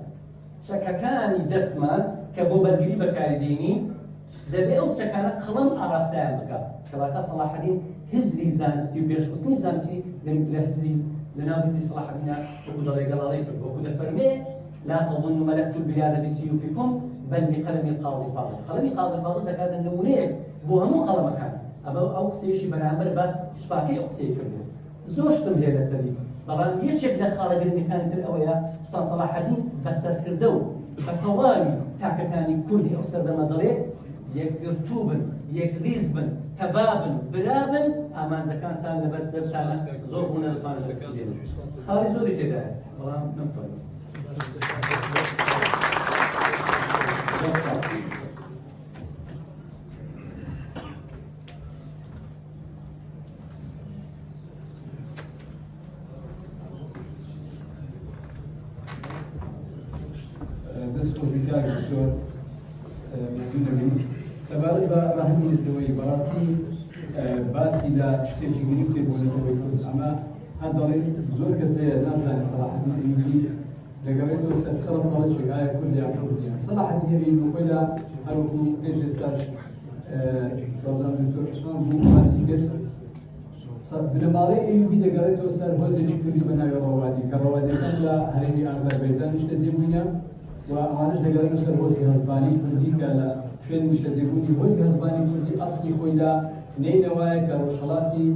شكاكاني دستمان كبو برگری بەکاری دێنی دەبێ ئەو چەکانە قڵم ئاراستایان بکات کەواتە صلاح الدین هزری زانستی و پێشخستنی زانستی لەناو هزری صلاح الدینە وەکو دەڵێ گەڵاڵەی کرد وەکو دەفەرمێ لا تظنوا ملكت البلاد بسيوفكم بل بقلم القاضي فاضل. قلم القاضي فاضل دەکات نمونەیەک بۆ هەموو قەڵەمەکان ئەو قسەیەشی بەرامبەر بە سوپاکەی ئەو قسەی کردو. زۆر شتم هەیە لەسەری، بەڵام یەکێک لە خاڵە گرنگەکانی تر ئەوەیە سوڵتان صلاح الدین بەسەرکردە و بەتەواوی تاکەکانی کوردی ئەو سەردەمە دەڵێ یەکگرتوو بن، یەکریز بن، تەبابن، برابن، ئامانجەکانتان لەبەر دەبتانە زۆر بوونە دەتوانن دەستی بێنن. خاڵی زۆری تێدایە، بەڵام نەمتوانین. دەست خۆشیکار دکتۆر سەبارەت بە ڕاهەندێتەوەی بەڕاستی باسی لە شتێکی گرنگ تێبوونەتەوەی کورد ئەمە هەر دەڵێن زۆر کەسەیە نازانێت صلاح الدین ئەیوبی دەگەڕێتەوە سەڵەت ئایا کوردیان کوردیان. صلاح الدین ئەیوبی خۆی لە هەروەکو پێش ئێستاش ڕەمەزان دکتۆر عوسمان بوو باسی کرد بنەماڵەی ئەیوبی دەگەڕێتەوە سەر هۆزێکی کوردی بە ناوی ڕەوادی کە ڕەوادیەکان لە هەرێمی ئازەربایجان نیشتە جێبوونیان و ئەوانش دەگەڕێتەوە سەر هۆزی هەزبانی کوردی کە لە شوێن نیشتە جێبوونی هۆزی هەزبانی کوردی ئەسڵی خۆی لە نینەوەیە کە ڕۆژهەڵاتی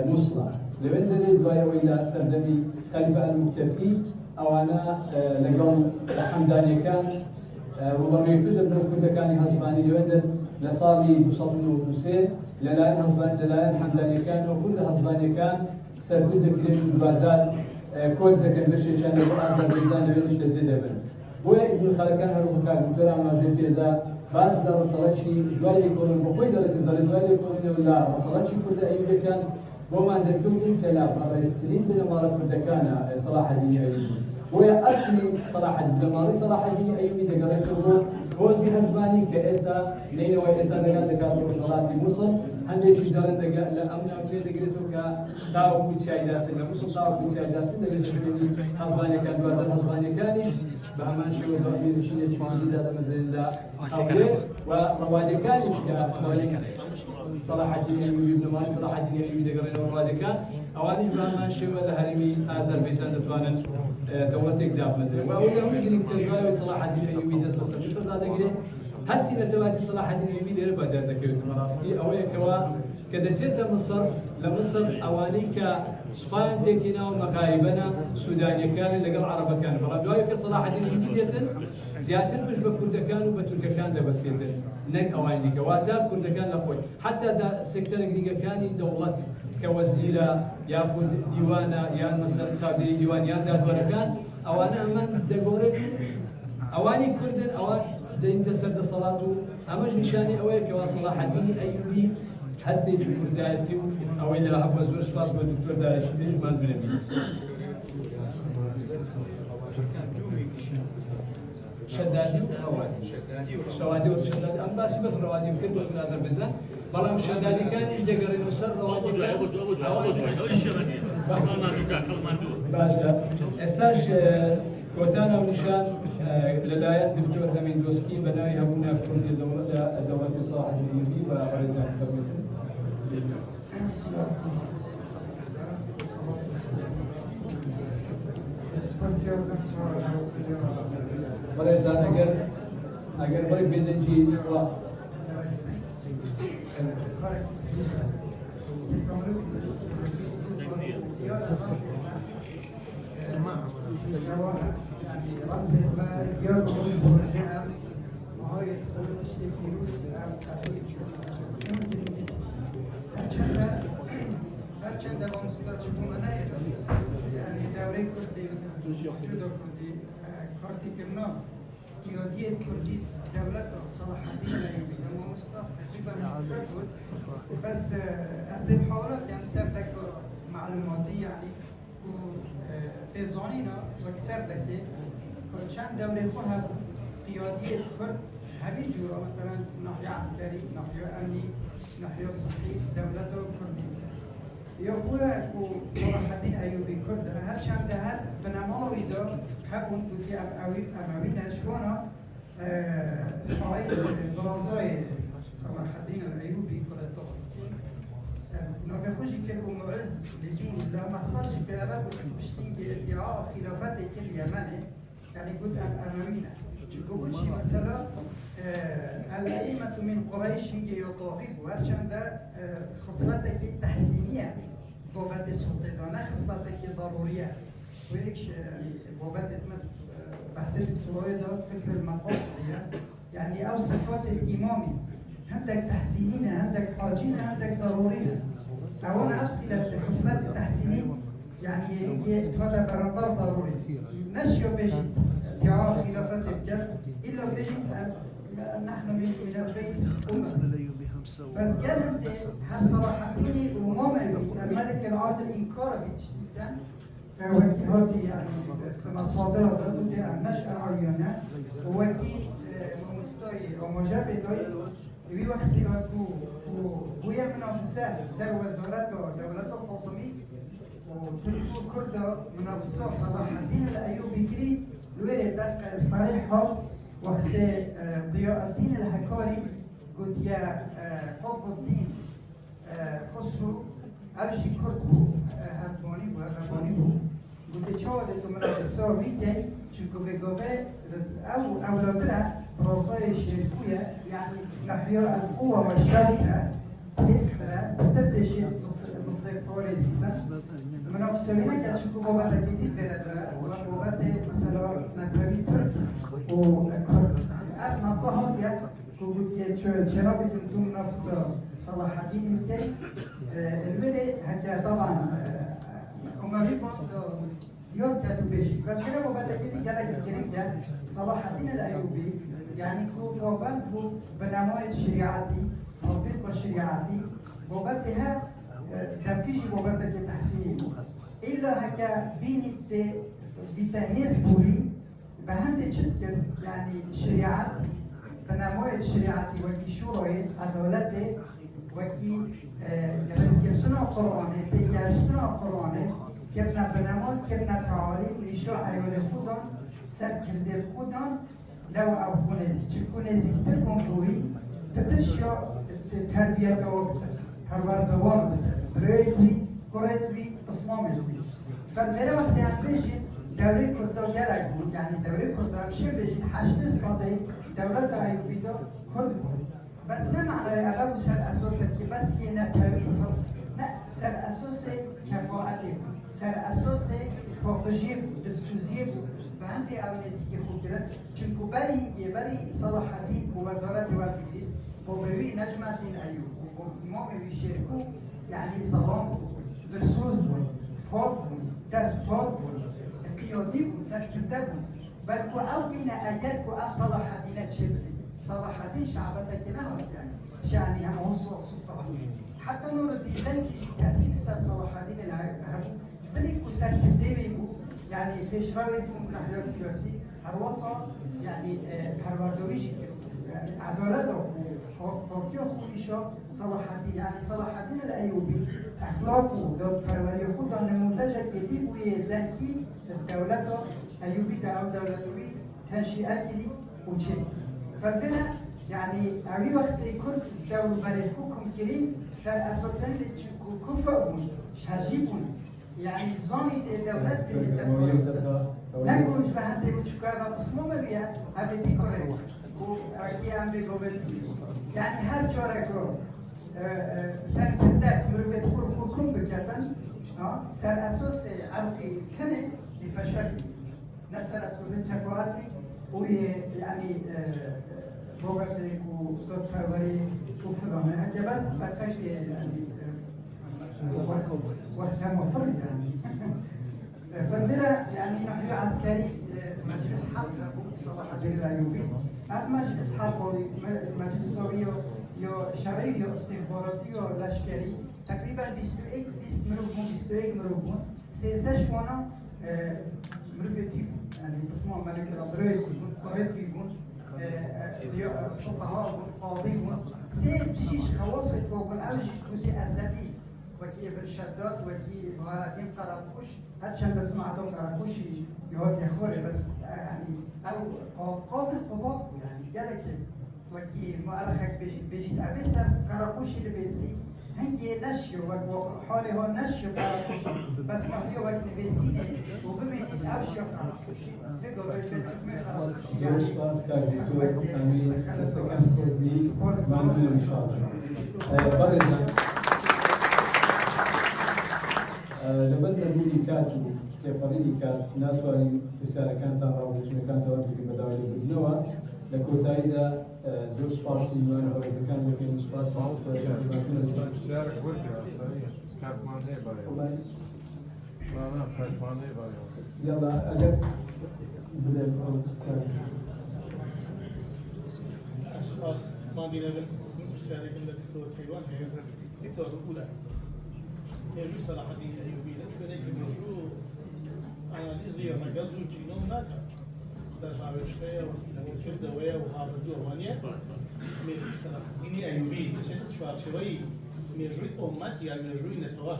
مووسڵە لەوێ دەرێت دوایەوەی لە سەردەمی خەلیفە ئەلموکتەفی ئەوانە لەگەڵ حەمدانیەکان ڕوبەڕێکتر دەبنەوە کوردەکانی هەزبانی لەوێ دەر لە ساڵی 1993 لەلایەن حەمدانیەکانەوە کوردە هەزبانیەکان سەرکوت دەکرێن و بازار کۆز دەکەن بەشێکیان لەبۆ ئازەربایجان لەوێ نیشتە جێ دەبن. بۆیە ئیبن خەلەکان هەروەکو کاک دکتۆر ئاماژەی پێدا باس لە ڕەچەڵەکی دوای لێکۆڵین بۆ خۆی دەڵێت دەڵێت دوای لێکۆڵینەوە لە ڕەچەڵەکی کوردە ئەیوبیەکان بۆمان دەرکەوتن کە لە بەڕێزترین بنەماڵە کوردەکانە صلاح الدین ئەیوبی. بۆیە ئەسلی بنەماڵەی صلاح الدین ئەیوبی دەگەڕێتەوە بۆ هۆزی هەزبانی کە ئێستا نینەوەی ئێستا دەگات دەکاتەوە ڕۆژهەڵاتی مووسڵ هەندێکی دەڵێن لە ئەم ناوچەیە دەگرێتەوە کە تاوەکو چیایداسن لە مووسڵ تاوەکو چیایداسن دەبێت شوێنی هەزبانیەکان دوازدە هەزبانیەکانیش بە هەمان شێوە دەمیێنشینێکی کوردیدا لەمەزێن لە هەولێر و ڕەوادەکانیش کە صلاح الدین ئەیوبی بنەماڵەی صلاح الدین ئەیوبی دەگەڕێنەوە ڕەوادەکان ئەوانیش بە هەمان شێوە لە هەرێمی ئازەربایجان دەتوانن دەوڵەتێک دابمەزێن و ئەوەی لەوەی گرنگتر دوایەوەی صلاح الدین ئەیوبی دەست بەسەر میسڕدا دەگرێت هەستی لە دەواتی صلاح الدین ئەیوبی لێرە بەدەر دەکەوێت بەڕاستی ئەوەیەکەوە کە دەچێتە مەسڕ لە مەسڕ ئەوانەی کە سوپایان تێکێناوە مەغاریبەنە سوودانیەکان لەگەڵ عەرەبەکان بەڵام دوایە کە صلاح الدین ئەیوبی دێتن زیاتر پشت بە کوردەکان و بە تورکەکان دەبەستێتن نەک ئەوانی دیکە واتە کوردەکان لە خۆی حتا سێکتەرە گرنگەکانی دەوڵەت کە وەزیرە یاخود دیوانە یان مەسەر چاودێری دیوان یان دادوەرەکان ئەوانە ئەمان دەگۆڕێت ئەوانی کوردن ئەوە دەینتە سەردەسەڵات و ئەمەش نیشانی ئەوەیە کەوا صلاح الدین ئەیوبی هەستێکی کورزایەتی و ئەوەی لە هەبووە زۆر سپاس بە دکتۆر دارەشی پێش مازوێنی شدادي شوادي وشدادي أنا بس روادي يمكن بس من أذربيجان بلام شدادي كان يجي قريب السر روادي باشا استاش كوتانا ونشان للايات دكتور ثمين دوسكي بناي همونا في كل الدولة صاحب اليوبي وغريزان كرمتن غريزان اگر بری بزنجي هرچند دوام استاد يعني دوري كردي جودو كردي كارتي كرنا قيادية كردي دولة صلاح الدين الأيوبي دوام استاد تقريبا بس هذه المحاولات يعني سردك معلوماتي يعني بزانينا وكسردك چند دوره خود قيادية كرد هبي جورا مثلا ناحية عسكري ناحية أمني ناحية صحي دولة كردية يقول صلاح الدين أيوبي كرد هر چند هر بنماوی دار هبون بودی اموینا شوانا اسماعیل برازای صلاح الدين الأيوبي كرد تخطي نوع خوشی که او معز لدين الله محصلش که أبا بشتين ادعاء خلافات كل يمني يعني قلت اموينا تقول شيء مثلا الأئمة من قريش هي يطاقف وهرچند خصلتك تحسينية بابت السلطة خصلتك ضرورية ويكش يعني بابت بحث الدكتوراه ده فكر المقاصد يعني أو صفات الإمامي عندك تحسينين عندك حاجين عندك ضرورية أولا أفصل خصلات التحسينين يعني هذا برابر ضروري نشيو بيجي ادعاء خلافات الجد إلا بيجي نحن من البيت بس قال انت هل صلاح الدين ومامي الملك العادل انكار بتشتيتا وكي يعني في مصادر ضد النشأة العليانة وكي مستوي ومجابي دوي وقت ويا منافسات سر وزارته دولته فاطمي وتركوا كرد منافسة صلاح الدين الأيوبي كري الولد دق صريح وقت ضياء الدين الحكاري قلت يا قطب الدين خسرو أمشي كرد هفاني وهفاني قلت شاهدت منافسة ميتي چونكو بقوة أو أولادنا برازاي شركوية يعني نحيا القوة والشركة إسرا تبدأ مصر الطوريزيتا منافسة مينا كتشكو بابا جديد بلدنا وبابا مثلا نتوي تركي وكرد أسمع صحاب يا كوبي چرا بدون منافسة صلاح الدين الكي الولي حتى طبعا عمري بعد يوم كاتو بيجي بس كده بابا جديد قالك الكريم يا صلاح الدين الأيوبي يعني هو بابا بنماء الشريعتي أو بيت الشريعتي بابتها تفيش بابتها كتحسين إلا هكا بيني بتهيز بوري بهند تشتر يعني شريعة بنماء الشريعتي وكي شوري عدالته وكي رزقنا القرآن تيجاشتنا القرآن كبنا بنماء كبنا تعاليم لشرع أيوة خودان سر كزدت خودان لو أو خونزي تشكونزي تركم بوري تتشيا تربية دوام هرور دوام بريتوي كوريتوي تصميم فالمرة وقت يعني بيجي دوري كردا جلك بود يعني دوري كردا مشه بيجي 8 صدي دولة أيوبي دا كرد بود بس ما معنى أغلب سر أساسا كي بس ينتوي صرف لا سر أساس كفاءته سر أساس باقجي دلسوزي فهمتي أوليسي كي خودرة چونكو بري صلاح الدين ووزارة والفكري بوبروي نجم الدين أيوب ومامي ويشيركو يعني صلام درسوز بون فوق بون دسبوت بون قيادي بون سرشده بون بلكو أو بينا أجركو أف صلاح الدين تشدري صلاح الدين شعبتك نهار يعني هم هو صفة حتى نور الدين زنكي تأسيس صلاح الدين الهجو بلكو سرشده بيبو يعني پیشروی نحوه سیاسی هر وصل يعني پرورداریش يعني عدالت و حقوقی خویشا صلاح الدین يعني صلاح الدین الایوبی اخلاق و دادپروری خود را نموذج کردی بوی زنکی دولت ایوبی در دولتوی تنشئت کردی و چه فالفنا يعني اوی وقت کرد دول برای حکم کردی سر اساساً کفر شجیبون يعني زاني دولت نقولش به هنده و چکار و قسمو مبیه همی دیکاره و اکی هم بگوبتی يعني هر جاره که سر کندت مروفت خور حکم بکردن سر اساس عرقی کنه لفشل نه سر اساس تفاعتی و يعني بوقت و داد پروری و فلانه اگه بس بطرش يعني وقت مفر يعني فالدرا يعني نحن عسكري مجلس حق صلاح الدين الايوبي از مجلس حق مجلس سوي يا شرعي يا استخباراتي يا لشكري تقريبا 21 مروبون 13 شوانا مروفتي يعني اسمه ملك الابريد يكون فقهاء قاضي سيش خواص يكون اوجه كنت عصبي وكي ابن شداد وكي بهادين قراقوش هاد چند اسم عدم قراقوش يهود يخوري بس يعني او قاضي القضاء يعني قالك وكي مؤرخك بيجي ابس قراقوش اللي بيسي هنجي نشيو وحالي هو نشيو قراقوش بس ما هي وقت بيسيني وبمين اوشيو قراقوش تقول بيفيد قراقوش زۆر سپاس کاک دکتۆر ئەمی دەستەکان خۆشبی مامنون انشاءالله لەبەر دەبوونی کات و تێپەڕینی کات ناتوانین پرسیارەکانتان ڕاوچونەکانتەوە بگرین بەداوای لەبردنەوە لە کۆتاییدا زۆر سپاسی میوانە هەڕێزەکان دەکەین سپاس پرسیارێک وەرگرا کاتمان هەیە بەڵێ کاتمان هەیە بەڵێ یاڵا ئەگەر بدەن ماضينا بالرسالة كنا دكتور حيوان دكتور الأولى يجو صلاح الدين الأيوبي لكن يجو أناليزي ومجازو جينوم ناكا ده شعبشتية وكل دوايا وهذا دومانيا ميجو صلاح الدين الأيوبي تشهد شوار شوي ميجوي أمات يا ميجوي نتواه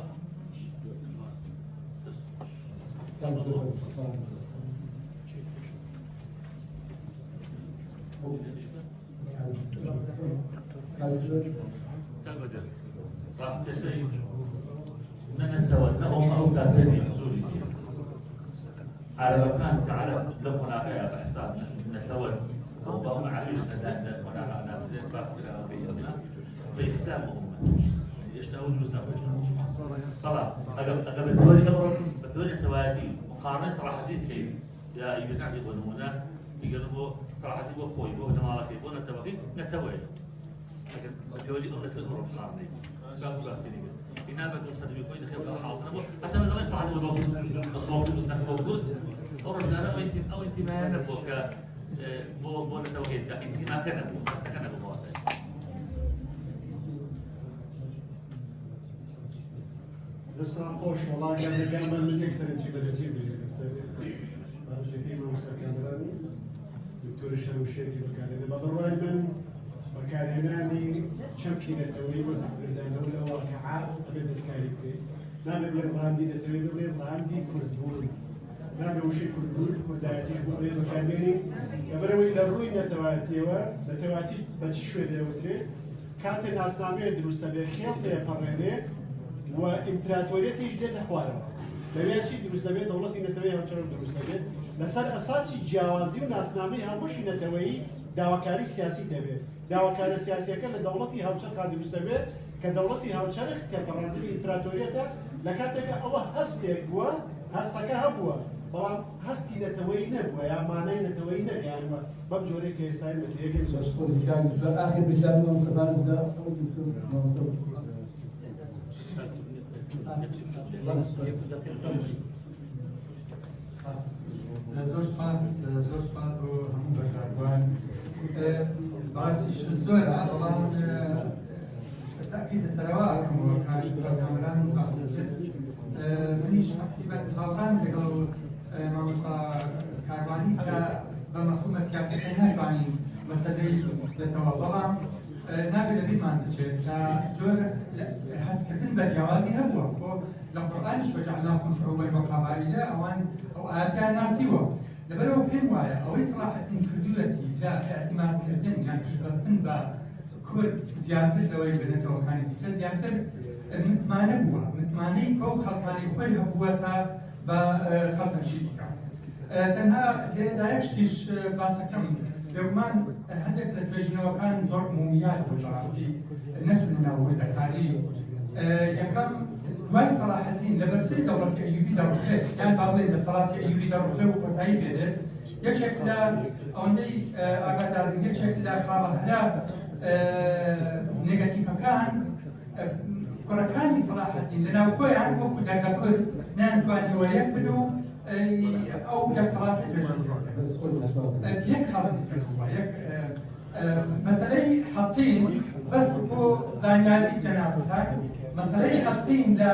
راس شيء نتولى أو كافرين سوري على مكان تعرف لو هناك يا أستاذ نتولى أو معلش نزلنا هنا ناس راس كلامنا في إسلام يشتغل جزنا صلاة أقبل دوري أمر بدوري التواتي مقارنة صلاح الدين كيف يا أيها الناس يقولون يقولوا صلاح الدين وخوي وجمالك يقولون التواتي نتولى لكن بدوري أمر تدور مقارنة بابو راسيني إنها بقول صدق يكون خير حاضر حتى ما نلاقي صلاح الدين موجود موجود ورجعنا أو أنت ما نبوك بو نتوجد أنت ما كان لسه خوش والله كان من يكسر شيء بدأتي بجي ما مسكندراني دكتور الشروشيتي وكان اللي بضروري من وكان هناني شمكينة توي وتحبردان ولا واقعات أبدا سكايبي نعم بالراندي نتوي بالراندي كردون نعم وشي كردون كرداتي جمهورية وكاميني كبروي لروي نتواتيوا نتواتي بتشوي دوتري كاتي ناس نامي دروس تبي خيالتي بريني وإمبراطوريتي جديد أخوارها لبيا شيء دروس تبي دولتي نتوي هم شرط دروس تبي لسر أساسي جوازي وناس نامي هموش نتوي داواكاري سياسي تبي داواكاري سياسي كله دولتي هم شرط قادر دروس تبي كدولتي هم شرط كبرندي إمبراطوريته لكاتبه أو هستير جوا هستك هبوا بلام هستي نتوي نبوا يا معنى نتوي نب يعني بمجوري كيساي متيجي آخر رسالة مصطفى ده أو دكتور مصطفى زۆر سپاس بۆ هەموو بەشداربووان باسیش زۆرە بەڵام تاکید لەسەرەوە ئەکەمەوە کاژ بەرامبەران باسی کرد منیش تقریباً تاوان لەگەڵ مامۆستا کاروانی کە بە مەفهومە سیاسەکەی ناتوانین مەسەلەی بێتەوە، بەڵام نابێت لە بیرمان بچێت کە جۆر هەستکردن بە جیاوازی هەبووە بۆ لە قورئانیش وەجعلناکم شعوبا وقبائل ئەوان ئەو ئاەتیان ناسیوە. لەبەرەوە پێم وایە ئەوەی سەراحەتین کردووەتی لە ئەعتیمادکردن یان پشتبەستن بە کورد زیاتر لەوەی بنێتەوەکانی دیکە زیاتر متمانە بووە، متمانەی بەو خەڵکانی خۆی هەبووە تا بە خەڵکەشی بکات. تەنها لێرەدا یەک شتیش باسەکەم بێگومان هەندێک لە توێژینەوەکان زۆر عمومیات بوو بەڕاستی نەچون ناوەوەی دەکاری. یەکەم دوای سەلاحەدین لەبەرچەی دەوڵەتی ئەیوبی دەڕوخێت یان با بڵێن دەسەڵاتی ئەیوبی دەڕوخێ و کۆتایی پێدێت، یەکێک لە ئەوەندەی ئاگاداربوون یەکێک لە خاڵەهرا نێگەتیڤەکان کوڕەکانی سەلاحەدین لەناو خۆیان وەکو دەرگا کورد نەیانتوانیوە یەک بن و ئەو دەسەڵاتی توێژین یەک خاڵەتی کردووە. یەک مەسەلەی حەڵتین بەس بۆ زانیاری جەنابەتان مەسەلەی حەڵتین لە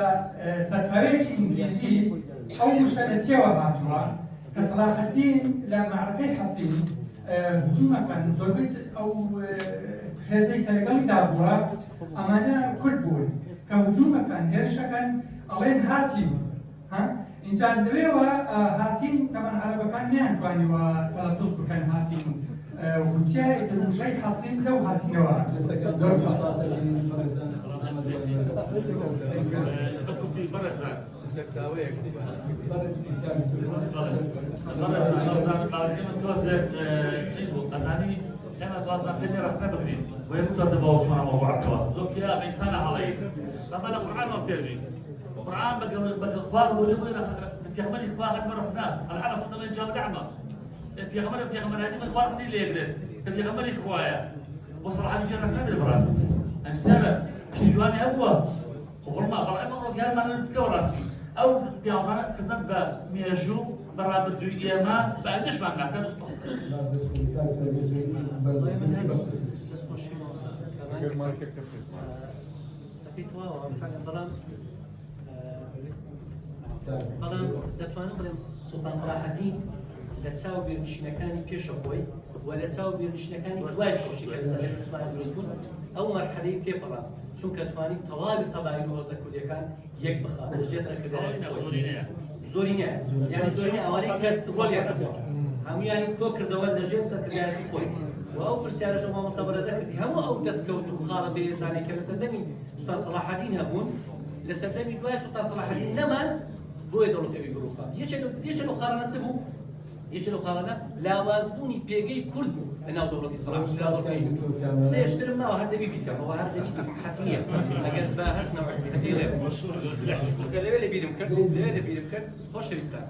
سەرچاوەیەکی ئینگلیزی ئەو وشە لە چێوە هاتووە کە سەلاحەدین لە معرکەی حەڵتین هجوومەکەن زۆربەی ئەو هێزەی کە لەگەڵیدا بووە ئەمانە کورد بوون کە هجوومەکەن هێرشەکەن ئەڵێن هاتین. اینجا لەوێوە هاتین تەمان عەرەبەکان نەیانتوانیوە تەلەفوز بکەن هاتین وتیا وشەی حەڵتین لەو هاتینەوە. أنا بازم كني راح نبغي ويمتى تبغى شو أنا موضوع كوا زوج يا إنسان علي لما القرآن ما فيني القرآن بقى إخبار هو اللي في عمل إخبار أكبر هناك العالم صدق الله جاب نعمة في عمل هذه ما إخبار اللي يقدر في عمل إخوايا وصل على جرح نادر براس أمثالة شيء جواني أقوى وبرما برا إما رجال ما نتكور راسي أو في عمل خزنا بميجو برا بدو إياما بعدش ما نعتبر بەڵام دەتوانم بڵێم سوڵتان سەلاحەدین لە چاو بێرنشینەکانی پێشە خۆی و لە چاو بێرنشینەکانی دوای خۆشی کە لە سەردەمی عوسمانی دروست بوون ئەو مەرحەلەی تێپەڕا چونکە توانی تەواوی قەبایل و هۆزە کوردیەکان یەک بخات لەجێ سەرکردنەوەی زۆری نییە یعنی زۆری نییە ئەوانەی کرد ڕۆلیان کردەوە هەموویانی تۆ کردەوە لەژێر سەرکردایەتی خۆی و ئەو پرسیارەش مامۆستا بەرەزە کردی هەموو ئەو دەستکەوت و خاڵە بێزانەی کە لە سەردەمی سوڵتان سەلاحەدین هەبوون لە سەردەمی دوای سوڵتان سەلاحەدین نەمان بۆیە دەوڵەتەوەی گرۆفا یەکێک لەو خاڵانە چ بوو؟ یەکێک لەو خاڵانە لاوازبوونی پێگەی کورد بوو لەناو دەوڵەتی سەلاحەدین سێشترم ناوە هەر دەبی بیکەم ئەوە هەر دەبی حەتمیە ئەگەر بە هەر نەوەی چونکە لەوێ لەبیرم کرد خۆشەویستان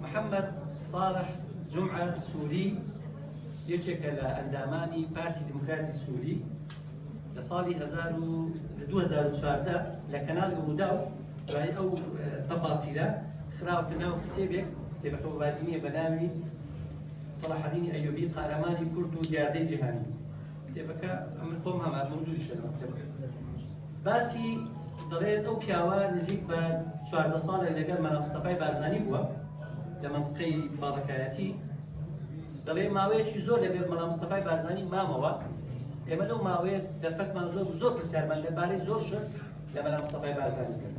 محەممەد صالح جمعە سووری یەکێکە لە ئەندامانی پارتی دموکراتی سووری لە ساڵی 2014 لە کەناڵی ڕووداو برای ئەو تەفاسیلە خراوەتە ناو کتێبێک کتێبە خۆباتینیە بە ناوی سەلاحەدینی ئەیوبی قارەمانی کورد و دیاردەی جیهانی کتێبەکە ئەمن خۆم هەمان موجودیشە لەمە کتێبەکە باسی دەڵێت ئەو پیاوە نزیک بە 14 ساڵێک لەگەڵ مەلا مستەفای بارزانی بووە لە منطقەی باڵەکایەتی دەڵێ ماوەیەکی زۆر لەگەڵ مەلا مستەفای بارزانی مامەوە ئێمە لەو ماوەیە دەرفەتمان زۆر پرسیارمان لەبارەی زۆر شت لە مەلا مستەفای بارزانی کرد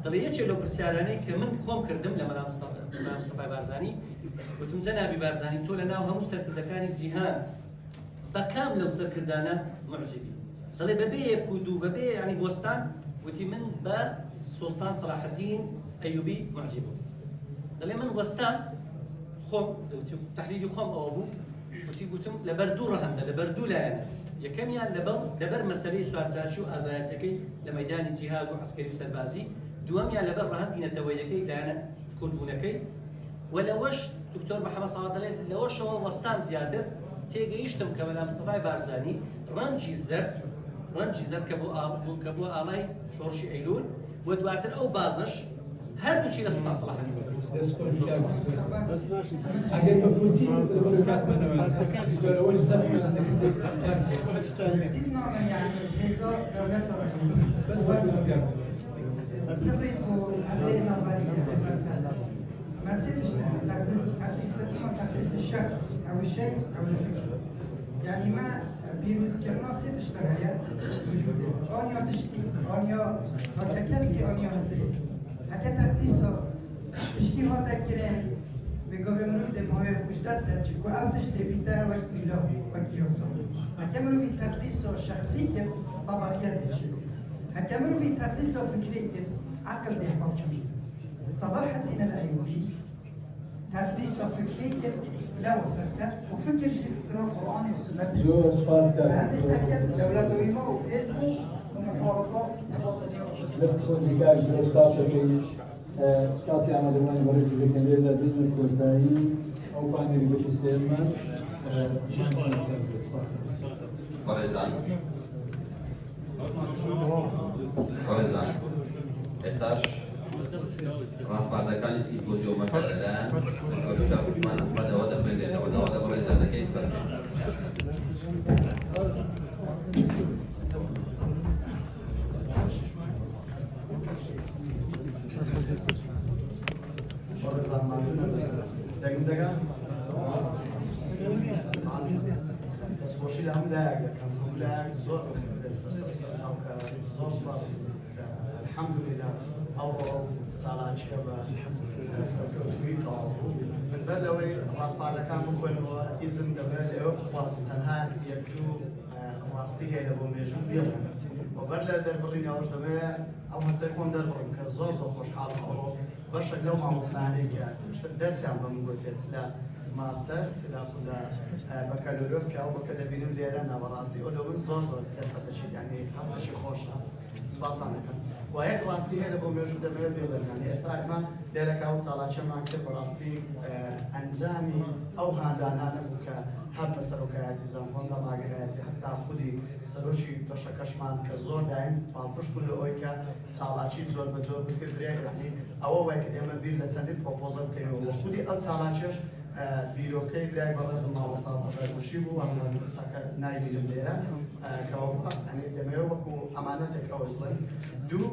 دەڵێ یەکێک لەو پرسیارانەی کە من خۆم کردم لە مەلا مستەفای بارزانی وتم جەنابی بارزانی تۆ لەناو هەموو سەرکردەکانی جیهان بە کام لەو سەرکردانە معجبی دەڵێ بەبێ یەک و دوو بەبێ یعنی بۆستان وتی من بە سوڵتان سەلاحەدین ئەیوبی معجب بووم دەڵێ من وەستا خۆم تحلیلی خۆم ئەوە بوو وتی گوتم لەبەر دوو ڕەهەندە لەبەر دوو لایەنە یەکەمیان لەبەر مەسەلەی سوارچارچی و ئازایەتەکەی لە مەیدانی جیهاد و عەسکەری سەربازی دووەمیان لەبەر ڕەهەندی نەتەوەیەکەی لایەنە کوردبوونەکەی و لەوەش دکتۆر محەممەد ساڵح دەڵێت لەوەشەوە وەستام زیاتر تێگەیشتم کە مەلا مستەفای بارزانی ڕەنجی زەرد کە بووە ئاڵای شۆڕشی ئەیلول و دواتر ئەو بازش هەردووچی لە سوڵتان سەلاحەدین ئەگەر بە کورتی ما سيدش تقديس تقديس الشخص او الشيء او الفكر. يعني ما بيروز كرنا سيدش تغير وجوده انيا تشتي انيا هكذا انيا هزي هكذا تقديسه تشتي هذا كلام بقول منو دموع خوش دست چکو او تشتی بیتر وقت میلاه وکیوسا هکمرو بی تقدیس شخصی که طبقیت چی هكملوا في تقديس فكري عقل ده حكم صلاح الدين الأيوبي تقديس فكري لا وسكت وفكر في فكره القرآن والسنة جو سپاس کرد. هذه سكت دولة ويما وحزبه ومحاربات دست خود دیگر جو سپاس کرد. کسی آمدمانی برای چیزی که لیزر دیدن کردایی او پانی بچه سیزمن. Koleżan. Koleżan. Estaż راسباردەکانی سیمپۆزیۆمەکەلەلایەن دکتۆر عوسمان ئەحمەدەوە دەخوێنرێتەوە داوا لە بەڕێزانەکەی فەرمێ. دەستخۆشی لە هەموو لایەک دەکەم هەموو لایەک زۆر زۆر سپاس الحەمدولێلا ئەوڕۆ ساڵانچیە بە سەرکەوتووی تەواو من بەر لەوەی ڕاستپارەکان بخۆنەوە ئیزم دەبێت ئێوە بخوازن تەنها یەک دوو ڕاستی هەیە لە بۆ مێژوو بێڵێن وبەر لە دەربڕینەوەش دەبێت ئەو هەستەی خۆم دەربڕم کە زۆر خۆشحاڵم ئەوڕۆ بەشێک لەو مامۆستایانەی کە دەرسیان بەم گوتێت لە ماستر سلا خدا بەکالۆریۆس کە ئەو بەکە دەبینم لێرە ناوەڕاستی ئەو لەون زۆر دەرفەتەشی یعنی هەستێکی خۆشە سپاسان دەکەم و یەک ڕاستی هەیە لە بۆ مێژوو دەبێت بێڵێن یعنی ئێستا ئێمە لێرەکە ئەو ساڵاچەمان کرد بەڕاستی ئەنجامی ئەو هاندانانە بوو کە هەر بە سەرۆکایەتی زانکۆن لە ماگرایەتی هەتا خودی سەرۆکی بەشەکەشمان کە زۆر دایم پاڵپشت بوو لە ئەوەی کە چاڵاچی زۆر بە زۆر بکردرێ یعنی ئەوە وای کە ئێمە بیر لە چەندین پرۆپۆزەل بکەینەوە خودی ئەو چاڵاچێش بیرۆکەی برای بەڕێزم مامۆستا بەشەکوشی بوو ئەمژان ئێستاکە نایبینم لێرە کەەوە دەمەوێت وەکو ئەمانەتێک ئەوەی بڵێن دوو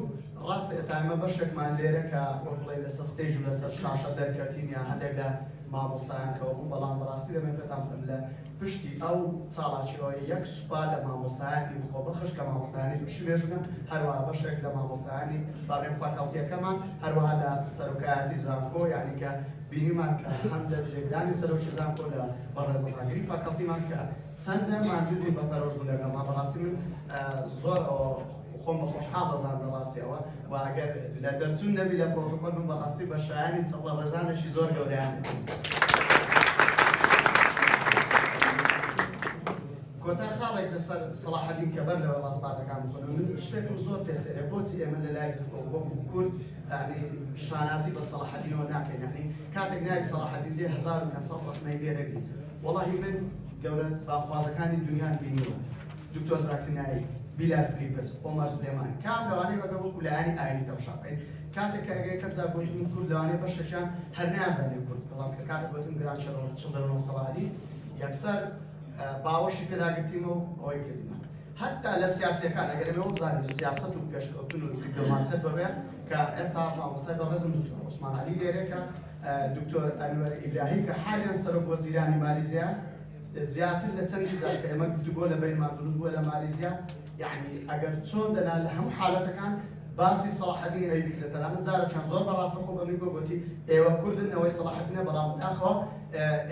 ڕاستە ئێستا ئێمە بەشێکمان لێرە کە وەک بڵێ لەسەر ستێج و لەسەر شاشە دەرکەتین یان هەندێک لە مامۆستایان کەەوە بوو بەڵام بەڕاستی دەمێت پێتان بڵێم لە پشتی ئەو چاڵاچیەوە یەک سوپا لە مامۆستایانی بخۆبەخش کە مامۆستایانی شوێژگەن هەروەها بەشێک لە مامۆستایانی باڕێن فاکەڵتیەکەمان هەروەها لە سەرۆکایەتی زانکۆ یعنی کە بینیمان کە هەم لە جێگرانی سەرۆکی زانکۆ لە بەڕێزەڵاگیری فاکەڵتیمان کە چەندە ماندوو بە پەرۆژبوون لەگەڵمان بەڕاستی من زۆر خۆم بە خۆشحاڵ دەزانم بەڕاستیەوە و ئەگەر لە دەرچوون نەبی لە پرۆتۆکۆل من بەڕاستی بە شایانی چەڵە ڕێزانێکی زۆر گەورەیان کۆتا خاڵێک لەسەر سەلاحەدین کە بەر لەوە ڕاستپارەکان بخۆن من شتێکم زۆر پێسێرە بۆچی ئێمە لە لای وەکو کورد شانازی بە سەلاحەدینەوە ناکەین یعنی کاتێک ناوی سەلاحەدین دێ 1500 ڕەقمەی لێ دەگریت وەڵاهی من گەورە باخوازەکانی دنیان بینیوە دکتۆر زاکر نایک بیلال فلیپس عمر سلێمان کام لەوانەی وەکە وەکو لایانی ئاینی تەماشاکەین کاتێک کە ئەگەر کەمزا گوتم کورد لەوانەیە بەشێکیان هەر نازانێت کورد بەڵام کە کاتێک گوتم گران چڵدەرەوە سەڵادی یەکسەر باوەشی پێداگرتیمەوە ئەوەی کردیمە هەتا لە سیاسیەکان ئەگەر ئێمە بزانین سیاست و پێشکەوتن و دیپلۆماسی بەبێ کە ئێستا مامۆستای بەڕێزم دکتۆر عوسمان عەلی لێرە کە دکتۆر ئەنوەر ئیبراهیم کە حالیان سەرۆک وەزیرانی مالیزیا زیاتر لە چەندی جار کە ئێمە گفتوگۆ لە بینمان دروست بووە لە مالیزیا یعنی ئەگەر چۆن دەنا لە هەموو حالەتەکان باسی سەلاحەدین ئەیوبی کرێت تەنانەت جارێکیان زۆر بەڕاستە خۆ بەمی گوتی ئێوە کوردن ئەوەی سەلاحەدینە بەڵام داخەوە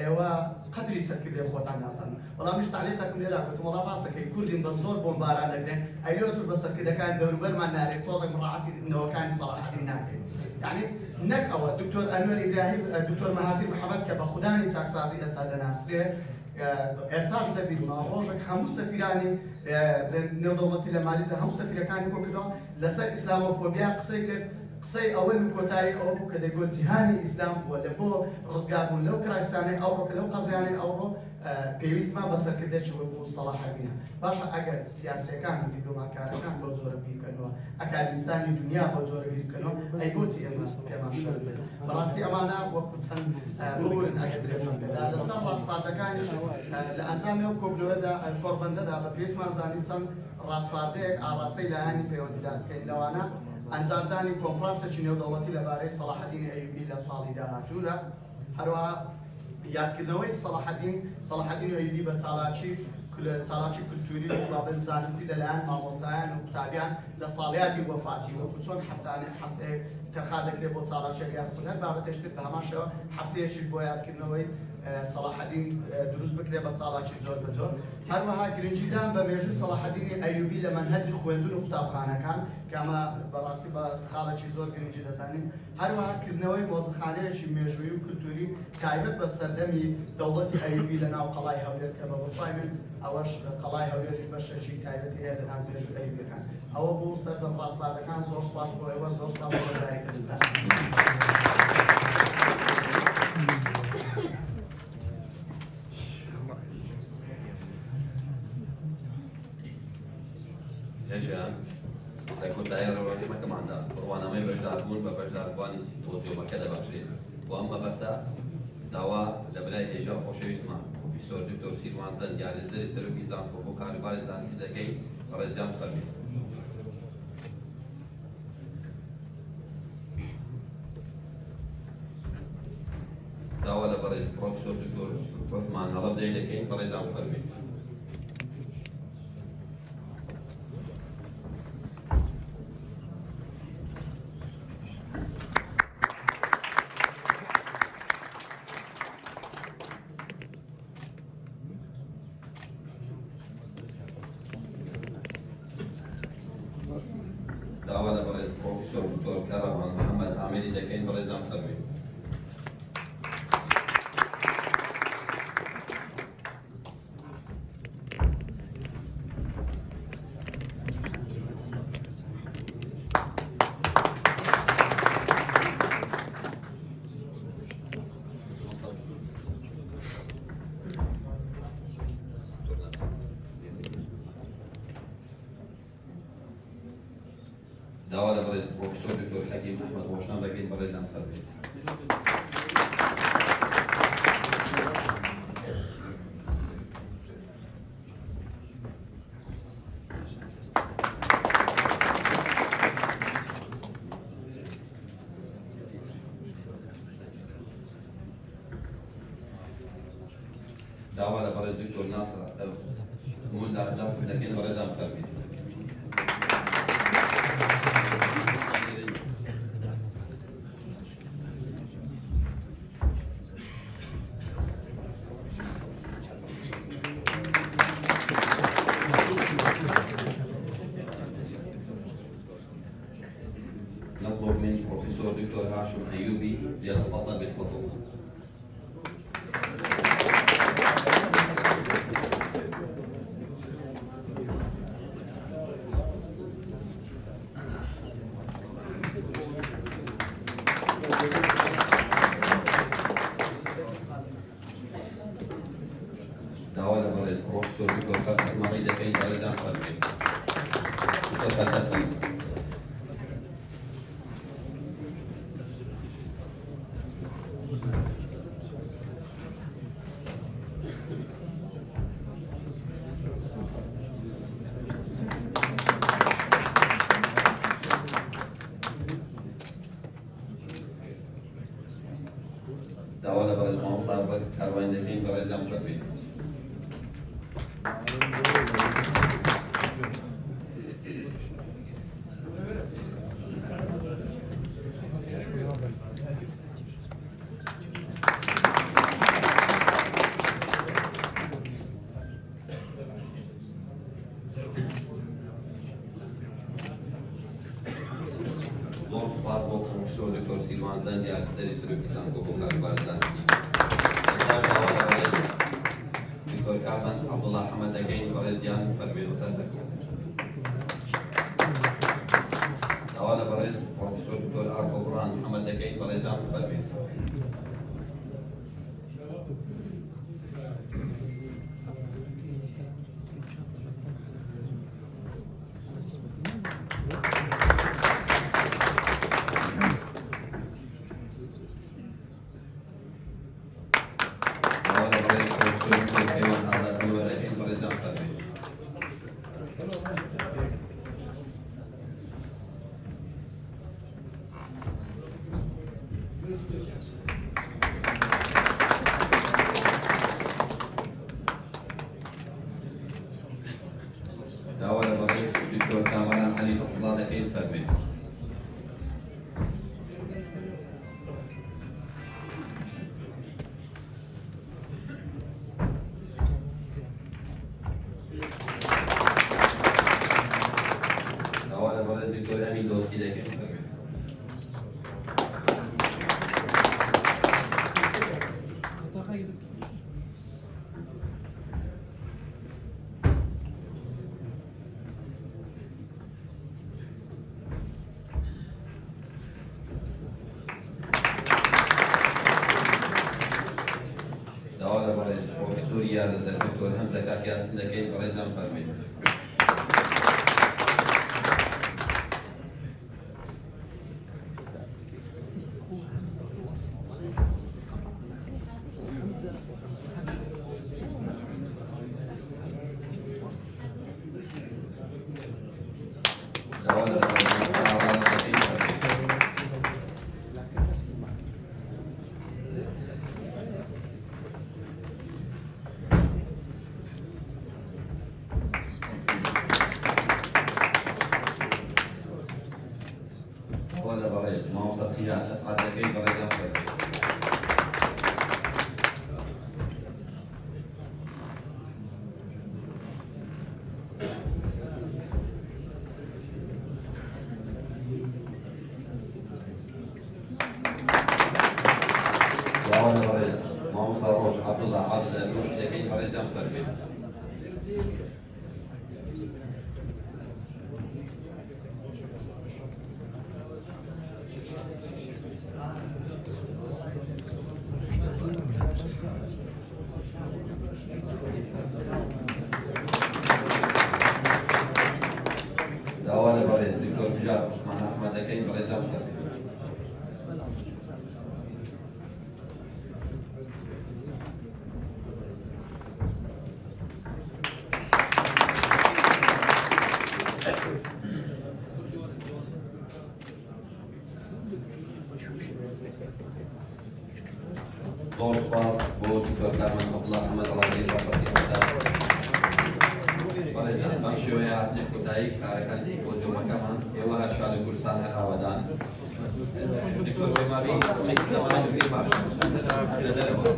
ئێوە قەدری سەرکردێ خۆتان نازانن بەڵام هیچ تعلیقێکم لێدا گوتم وەڵام ڕاستە کە کوردین بە زۆر بۆمباران دەگرێن ئەیلۆ توش بە سەرکردەکان دەوروبەرمان نارێت تۆزێک مڕاعەتی نەوەکانی سەلاحەدین ناکەین یعنی نەک ئەوە دکتۆر ئەنوەر ئیبراهیم دکتۆر مەهاتیر محەممەد کە بە خودانی چاکسازی ئێستا دەناسرێت ئێستاش دەبیرما ڕۆژێک هەموو سەفیرانی نێودەوڵەتی لە مالیزیا هەموو سەفیرەکانی بۆ کردەوە لەسەر ئیسلامۆفۆبیا قسەی کرد قسەی ئەوەی کۆتایی ئەوە بوو کە دەیگوت جیهانی ئیسلام بووە لە بۆ ڕزگاربوون لەو کرایستانەی ئەوڕۆ کە لەو قەزیانەی ئەوڕۆ پێویستمان بە سەرکردێکەوە بوو سەلاحەدینە باشە ئەگەر سیاسیەکان و دیپلۆماتکارەکان بۆ زۆرە بیر بکەنەوە ئەکادمیستانی دنیا بۆ زۆرە بیر بکەنەوە ئەی بۆچی ئێمە پێمان شەر بێت بەڕاستی ئەمانە وەکو چەند ببورن ئەگەر درێژم بێت لەسەر ڕاستپاردەکانیش لە ئەنجامی ئەو کۆبلەوەدا کۆڕبەندەدا بە پێویستمان زانی چەند ڕاستپاردەیەک ئاڕاستەی لایەنی پەیوەندیدار بکەین لەوانە ئەنجامدانی کۆنفرانسێکی نێودەوڵەتی لەبارەی سەلاحەدینی ئەیوبی لە ساڵی داهاتوودا هەروەها یادکردنەوەی سەلاحەدین ئەیوبی بە چالاکی کولتوری و بابەت زانستی لەلایەن مامۆستایان و قوتابیان لە ساڵیادی وەفاتی وەکو چۆن هەفتەیەک تەخا دەکرێت بۆ چالاکیەک یادبوون هەر بابەتێشتر بە هەماشەوە هەفتەیەکی بۆ یادکردنەوەی سەلاحەدین دروست بکرێت بە چالاکی زۆر بەجۆر هەروەها گرنگیدان بە مێژووی سەلاحەدینی ئەیوبی لە مەنهەجی خوێندن و قوتابخانەکان کە ئەمە بەڕاستی بە خاڵێکی زۆر گرنگی دەزانین هەروەها کردنەوەی مۆزەخانەیەکی مێژووی و کولتوری تایبەت بە سەردەمی دەوڵەتی ئەیوبی لە ناو قەڵای هەولێر کە بە وەفای من ئەوەش قەڵای هەولێری بەشێکی تایبەتی هەیە لە ناو مێژووی ئەیوبیەکان ئەوە بوو سەرجەم ڕاستپاردەکان زۆر سوپاس بۆ ئێوە زۆر سوپاس بۆ بەداریکردنتان. هێژیان لە کۆتاییە ڕێوەشمەکەماندا بڕوانامەی بەشداربوون بە بەشداربوانی تۆزیۆمەکە دەبەخشێت بۆ ئەم مەبەستە داوا لە بلای هێژا خۆشەویستمان پرۆفیسۆر دکتۆر سیروان زەند یاریدەری سەرۆکی زانکۆ بۆ کاروباری زانستی دەکەین ڕێزیان فەرمێت. داوا لە بەڕێز پرۆفیسۆر دکتۆر عوسمان هەڵەبجەی دەکەین بەڕێزان فەرمێت. داوا لە بەڕێز پرۆفیسۆر دکتۆر کەرەمان محەممەد عامێری دەکەین بەڕێزان فەرمێت. داوا لە بەڕێز پرۆفیسۆر دکتۆر حەکیم ئەحمەد ڕۆشنان دەکەین بەڕێزان فەرمێت. داوا لە بەڕێز دکتۆر ناسر مولا جاسم دەکەین بەڕێزان فەرمێت. نطلب من بروفيسور دكتور هاشم أيوبي ليتفضل بالخطوة. داوا لبرز بروفيسور دكتور فتحي مريدة كي بلدان فالمين. دكتور فتحي. داوا لبرز مصاب كاروان دقين برزان فالمين. زور سپاس بۆ پرۆفیسۆر دکتۆر سیروان زەند یاریدەری سەرۆکی زانکۆ بۆ کاروباری زانستی. دکتۆر کاسان عەبدوڵڵا حەمەد دەکەین بەڕێزیان فەرمێن و سەرسەکۆ. داوا لە بەڕێز پرۆفیسۆر دکتۆر ئاکۆبڕان محەمەد دەکەین بەڕێزان فەرمێن. برای دکتر امین دوستی دکیم. دعوة برای پروفسور یارد دکتر حمزه کاکیاسین دکیم برای زن فرمید. ولا برای ما وصلنا أسعد دكين برای زن فرمید. دعوة برای ما وصل عبدالله عبد الروشي دكين برای زن فرمید. دعوة برای دکتر فجار عثمان احمد دكين برای زن فرمید. زور سپاس بۆ دکتۆر کارمەند عەبدوڵڵا ئەحمەد ڕاگەی بابەتی ئێستا بەڕێزان بەم شێوەیە هاتنە کۆتایی کارەکانی سیمپۆزیۆمەکەمان ئێوە شاد و کوردستان هەر ئاوادان دکتۆر وێمامی زەمانی بگرێ باش لە دەرەوە